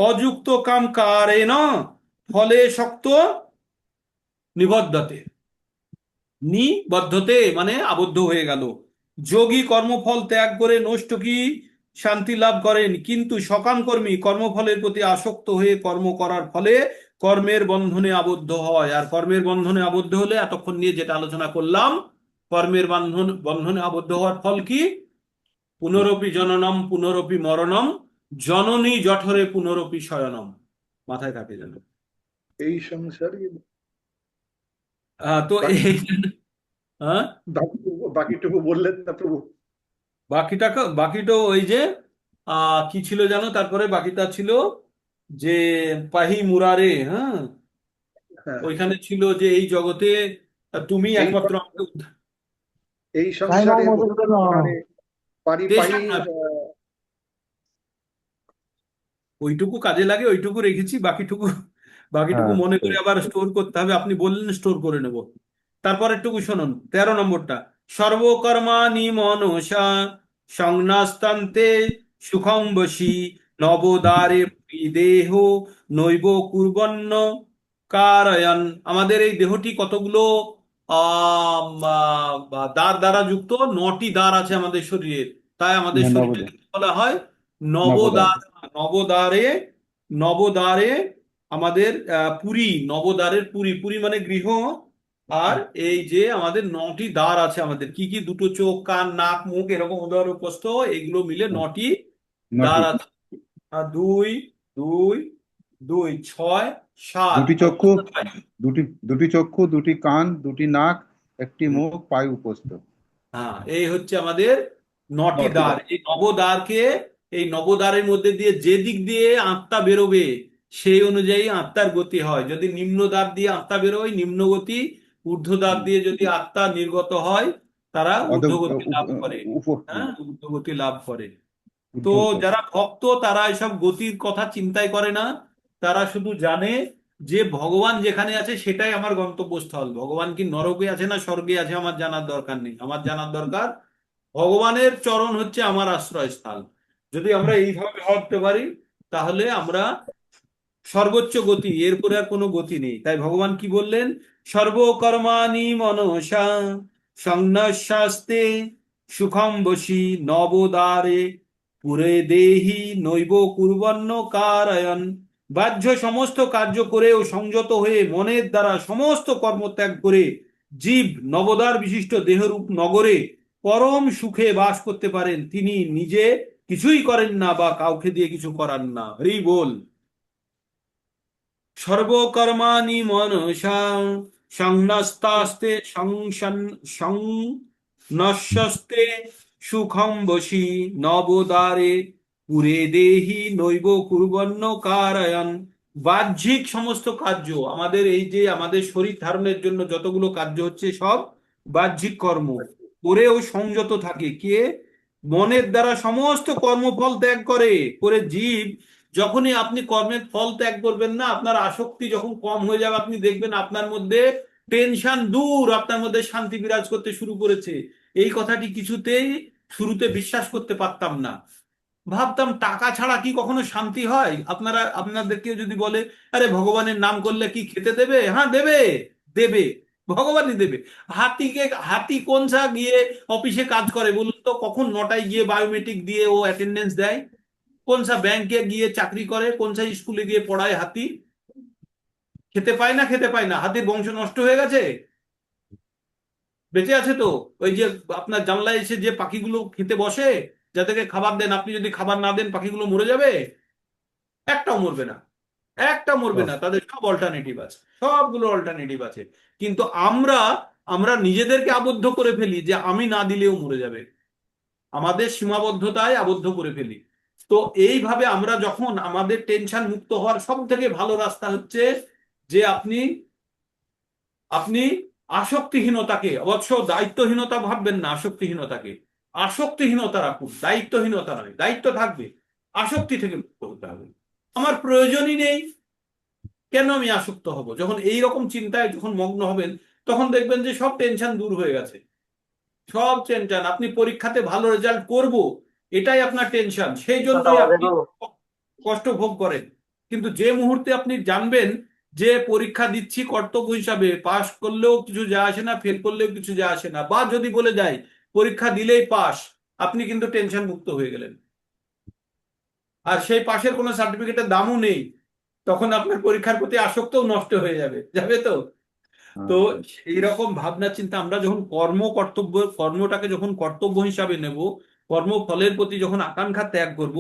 অযুক্ত কাম কারেণ ফলে শক্ত নিবদ্ধতে, নিবদ্ধতে মানে আবদ্ধ হয়ে গেল। যোগী কর্মফল ত্যাগ করে নষ্ট কি শান্তি লাভ করেন, কিন্তু সকাম কর্মী কর্মফলের প্রতি আসক্ত হয়ে কর্ম করার ফলে কর্মের বন্ধনে আবদ্ধ হয়। আর কর্মের বন্ধনে আবদ্ধ হলে এতক্ষণ নিয়ে যেটা আলোচনা করলাম, কর্মের বন্ধনে আবদ্ধ হওয়ার ফল কি, পুনরপি জননম পুনরপি মরণম, জননী জঠরে পুনরপি শয়নম। মাথায় থাকে যেন। এই সংসারে তো বাকি এই, হ্যাঁ, বাকিটুকু বললেন না প্রভু? বাকিটা ওই যে কি ছিল জানো, তারপরে বাকিটা ছিল যে পাহি মুরারে, হ্যাঁ, হ্যাঁ, ওইখানে ছিল যে এই জগতে তুমি এই একমাত্র আমাকে এই তাই না সংসারে মধুসূদন? পারি পারি তেষার না, ওইটুকু কাজে লাগে, ওইটুকু রেখেছি, বাকিটুকু বাকিটুকু হ্যাঁ, মনে করে আবার স্টোর করতে হবে। আপনি বললেন স্টোর করে নেব। তারপর একটুকু শুনুন 13 নম্বরটা, সর্বকর্মাণি মনসা সংনাস্তান্তে সুখং বশী নবদ্বারে দেহ নৈব কুর্বন্ন কারয়ন। আমাদের এই দেহটি কতগুলো দ্বার দ্বারা যুক্ত, 9টি দ্বার আছে আমাদের শরীরের, তাই আমাদের নবদ্বার, শরীরটাকে বলা হয় নবদ্বার। নবদ্বার। নবদ্বারে, নবদ্বারে আমাদের পুরী, নবদ্বারের পুরী, পুরী মানে গৃহ। আর এই যে আমাদের 9টি দ্বার আছে আমাদের, কি কি, দুটো চোখ কান নাক মুখ এরকম উদর উপস্থ, এগুলো মিলে 9টি দ্বার নটি, আছে। আর দুই দুই দুই 6 7, দুটি চক্ষু, দুটি দুটি চক্ষু, দুটি কান, দুটি নাক, একটি মুখ, পায় উপস্থ। হ্যাঁ, এই হচ্ছে আমাদের 9টি নটি দ্বার। দান। এই নবদ্বারকে, এই নবদ্বারের মধ্যে দিয়ে যে দিক দিয়ে আত্মা বেরোবে সেই অনুযায়ী আত্মার গতি হয়। যদি নিম্ন দ্বার দিয়ে আত্মা বেরোয় নিম্ন গতি, ঊর্ধ্ব দ্বার দিয়ে যদি আত্মা নির্গত হয় তারা ঊর্ধ্বগতি লাভ করে। হ্যাঁ, ঊর্ধ্বগতি লাভ করে। তো যারা ভক্ত তারা এসব গতির কথা চিন্তাই করে না, তারা শুধু জানে যে ভগবান যেখানে আছে সেটাই আমার গন্তব্যস্থল। ভগবান কি নরকে আছে না স্বর্গে আছে আমার জানার দরকার নেই, আমার জানার দরকার ভগবানের চরণ হচ্ছে আমার আশ্রয়স্থল। যদি আমরা এইভাবে ভাবতে পারি তাহলে আমরা সর্বোচ্চ গতি, এরপরে আর কোনো গতি নেই। তাই ভগবান কি বললেন, সর্বকর্মাণি মনসা সংন্যাসাস্তে সুখম বশী নবদ্বারে পুরে দেহি নৈব কুর্বন্ন কারয়ন। বাহ্য সমস্ত কার্য করেও সংযত হয়ে মনের দ্বারা সমস্ত কর্ম ত্যাগ করে জীব নবদ্বার বিশিষ্ট দেহরূপ নগরে পরম সুখে বাস করতে পারেন। তিনি নিজে কিছুই করেন না বা কাউকে দিয়ে কিছু করান না। হরি বল। সর্বকর্মাণি মনসা সংন্যস্তাস্তে সংন্যস্যস্তে সুখং বশী নবদ্বারে পুরে দেহি নৈব কুর্বন্ন কারয়ন। বাহ্যিক সমস্ত কার্য, আমাদের এই যে আমাদের শরীর ধারণের জন্য যতগুলো কার্য হচ্ছে সব বাহ্যিক কর্ম, করেও সংযত থাকে কে, মনের দ্বারা সমস্ত কর্মফল ত্যাগ করে জীব। যখনই আপনি কর্মের ফল ত্যাগ করবেন না, আপনার আসক্তি যখন কম হয়ে যাবে, আপনি দেখবেন আপনার মধ্যে টেনশন দূর, আপনার মধ্যে শান্তি বিরাজ করতে শুরু করেছে। এই কথাটি কিছুতেই শুরুতে বিশ্বাস করতে পারতাম না, ভাবতাম টাকা ছাড়া কি কখনো শান্তি হয়। আপনাদেরকেও যদি বলে আরে ভগবানের নাম করলে কি খেতে দেবে, হ্যাঁ দেবে, দেবে, ভগবানই দেবে। হাতি কোনসা গিয়ে অফিসে কাজ করে বলুন তো, কখন 9টায় গিয়ে বায়োমেট্রিক দিয়ে ও অ্যাটেন্ডেন্স দেয়? কোনসা ব্যাংকে গিয়ে চাকরি করে, কোনসা স্কুলে গিয়ে পড়ায়? হাতি খেতে পায় না, খেতে পায় না, হাতির বংশ নষ্ট হয়ে গেছে? বেঁচে আছে তো। ওই যে আপনার জানলায় এসে যে পাখিগুলো খেতে বসে, যাদেরকে খাবার দেন, আপনি যদি খাবার না দেন পাখিগুলো মরে যাবে। একটাও মরবে না, একটা মরবে না, তাদের সব অল্টারনেটিভ আছে, সবগুলো অল্টারনেটিভ আছে। কিন্তু আমরা আমরা নিজেদেরকে আবদ্ধ করে ফেলি যে আমি না দিলেও মরে যাবে, আমাদের সীমাবদ্ধতায় আবদ্ধ করে ফেলি। তো এইভাবে আমরা যখন আমাদের টেনশন মুক্ত হওয়ার সব থেকে ভালো রাস্তা হচ্ছে যে আপনি আপনি আসক্তিহীনতাকে, অবশ্য দায়িত্বহীনতা ভাববেন না, আসক্তিহীনতাকে, আসক্তিহীনতা রাখুন, দায়িত্বহীনতা নয়, দায়িত্ব থাকবে, আসক্তি থেকে মুক্ত হতে হবে। আমার প্রয়োজনই নেই, কেন আমি আসক্ত হব? যখন এই রকম চিন্তায় যখন মগ্ন হবেন, তখন দেখবেন যে সব টেনশন দূর হয়ে গেছে, সব টেনশন। আপনি পরীক্ষাতে ভালো রেজাল্ট করব, এটাই আপনার টেনশন, সেই জন্যই আপনি কষ্ট ভোগ করেন। কিন্তু যে মুহূর্তে আপনি জানবেন যে পরীক্ষা দিচ্ছি কর্তব্য হিসাবে, পাশ করলেও কিছু যায় আসে না, ফেল করলেও কিছু যায় আসে না, বা যদি বলে যায় পরীক্ষা দিলেই পাস, আপনি কিন্তু টেনশন মুক্ত হয়ে গেলেন। আর সেই পাশের কোনো সার্টিফিকেটের দামও নেই, তখন আপনার পরীক্ষার প্রতি আসক্তও নষ্ট হয়ে যাবে, যাবে তো। তো এইরকম ভাবনা চিন্তা আমরা যখন কর্মটাকে যখন কর্তব্য হিসাবে নেব, কর্মফলের প্রতি যখন আকাঙ্ক্ষা ত্যাগ করব,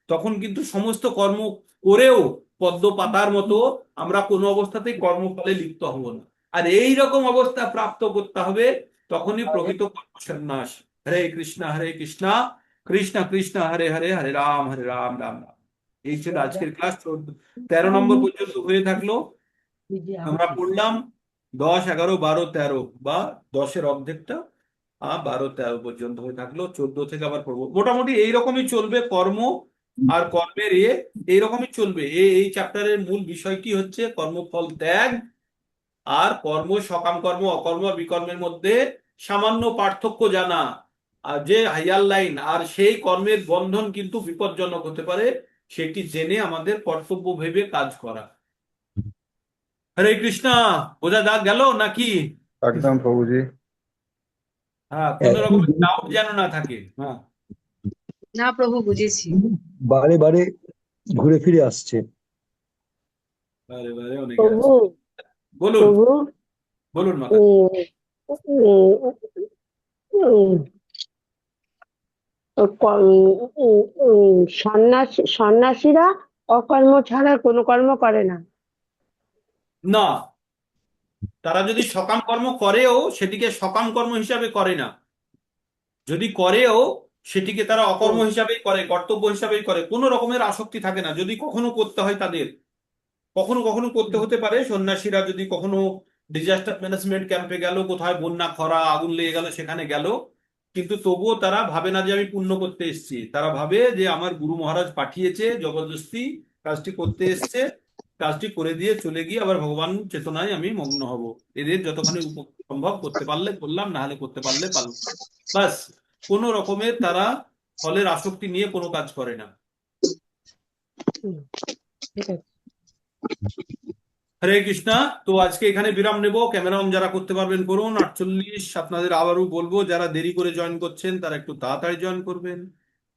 তখন কিন্তু সমস্ত কর্ম করেও পদ্ম পাতার মতো আমরা কোনো অবস্থাতেই কর্মফলে লিপ্ত হব না। আর এই রকম অবস্থা প্রাপ্ত করতে হবে, তখনই প্রকৃত কর্মসন্ন্যাস। হরে কৃষ্ণ কৃষ্ণ কৃষ্ণ হরে হরে, হরে রাম রাম রাম। এই ছিল আজকের ক্লাস। 13 নম্বর পর্যন্ত হয়ে থাকলো। আমরা পড়লাম 10, 11, 12, 13, বা 10-এর অর্ধেকটা, 12, 13 পর্যন্ত হয়ে থাকলো। 14 থেকে আবার পড়বো। মোটামুটি এইরকমই চলবে, কর্ম আর কর্মের এইরকমই চলবে। এই চ্যাপ্টারের মূল বিষয় কি হচ্ছে? কর্মফল ত্যাগ আর কর্ম, সকাম কর্ম, অকর্ম, বিকর্মের মধ্যে সামান্য পার্থক্য জানা, আর যে হাইয়ার লাইন আর সেই কর্মের বন্ধন কিন্তু বিপজ্জনক হতে পারে, সেটি জেনে আমাদের কর্তব্য ভেবে কাজ করা। হরে কৃষ্ণা। বোঝা গেল নাকি? একদম প্রভুজি। হ্যাঁ, কোন রকম ডাউট যেন না থাকে। হ্যাঁ, না প্রভু, বুঝেছি। বারে বারে ঘুরে ফিরে আসছে। বারে বারে অনেকে প্রভু, আছে। বলুন, প্রভু, বলুন মাতা। উম, উম, উম, সন্ন্যাসীরা অকর্ম ছাড়া কোনো কর্ম করে না। না, তারা যদি সকাম কর্ম করেও সেটিকে সকাম কর্ম হিসাবে করে না, যদি করেও সেটিকে তারা অকর্ম হিসাবেই করে, কর্তব্য হিসাবেই করে, কোনো রকমের আসক্তি থাকে না। যদি কখনো করতে হয় তাদের, কখনো কখনো করতে হতে পারে। সন্ন্যাসীরা যদি কখনো ডিজাস্টার ম্যানেজমেন্ট ক্যাম্পে গেল, কোথায় বন্যা, খরা, আগুন লেগে গেল, সেখানে গেল, কিন্তু তবুও তারা ভাবে না যে আমি পুণ্য করতে এসেছি। তারা ভাবে যে আমার গুরু মহারাজ পাঠিয়েছে, জবরদস্তি কাজটি করতে এসছে, কাজটি করে দিয়ে চলে গিয়ে আবার ভগবান চেতনায় আমি মগ্ন হব। এদের যতখানি সম্ভব করতে পারলে করলাম, না হলে করতে পারলে পারলাম, বাস। কোন রকমের তারা ফলের আসক্তি নিয়ে কোনো কাজ করে না। ঠিক আছে। হরে কৃষ্ণা। তো আজকে এখানে বিরাম নেব। ক্যামেরা অন যারা করতে পারবেন করুন। 48। আপনাদের আবারও বলবো, যারা দেরি করে জয়েন করছেন তারা একটু তাড়াতাড়ি জয়েন করবেন।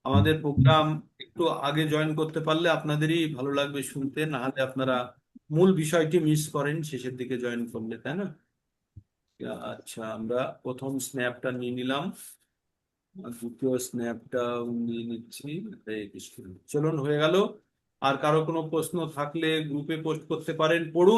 আমাদের প্রোগ্রাম একটু আগে জয়েন করতে পারলে আপনাদেরই ভালো লাগবে শুনতে, না হলে আপনারা মূল বিষয়টি মিস করেন শেষের দিকে জয়েন করলে, তাই না? আচ্ছা, আমরা প্রথম স্ন্যাপটা নিয়ে নিলাম, আর দ্বিতীয় স্ন্যাপটা নিয়ে নিচ্ছি। হরে কৃষ্ণ। চলুন, হয়ে গেল। আর কারো কোনো প্রশ্ন থাকলে গ্রুপে পোস্ট করতে পারেন, পড়ুন।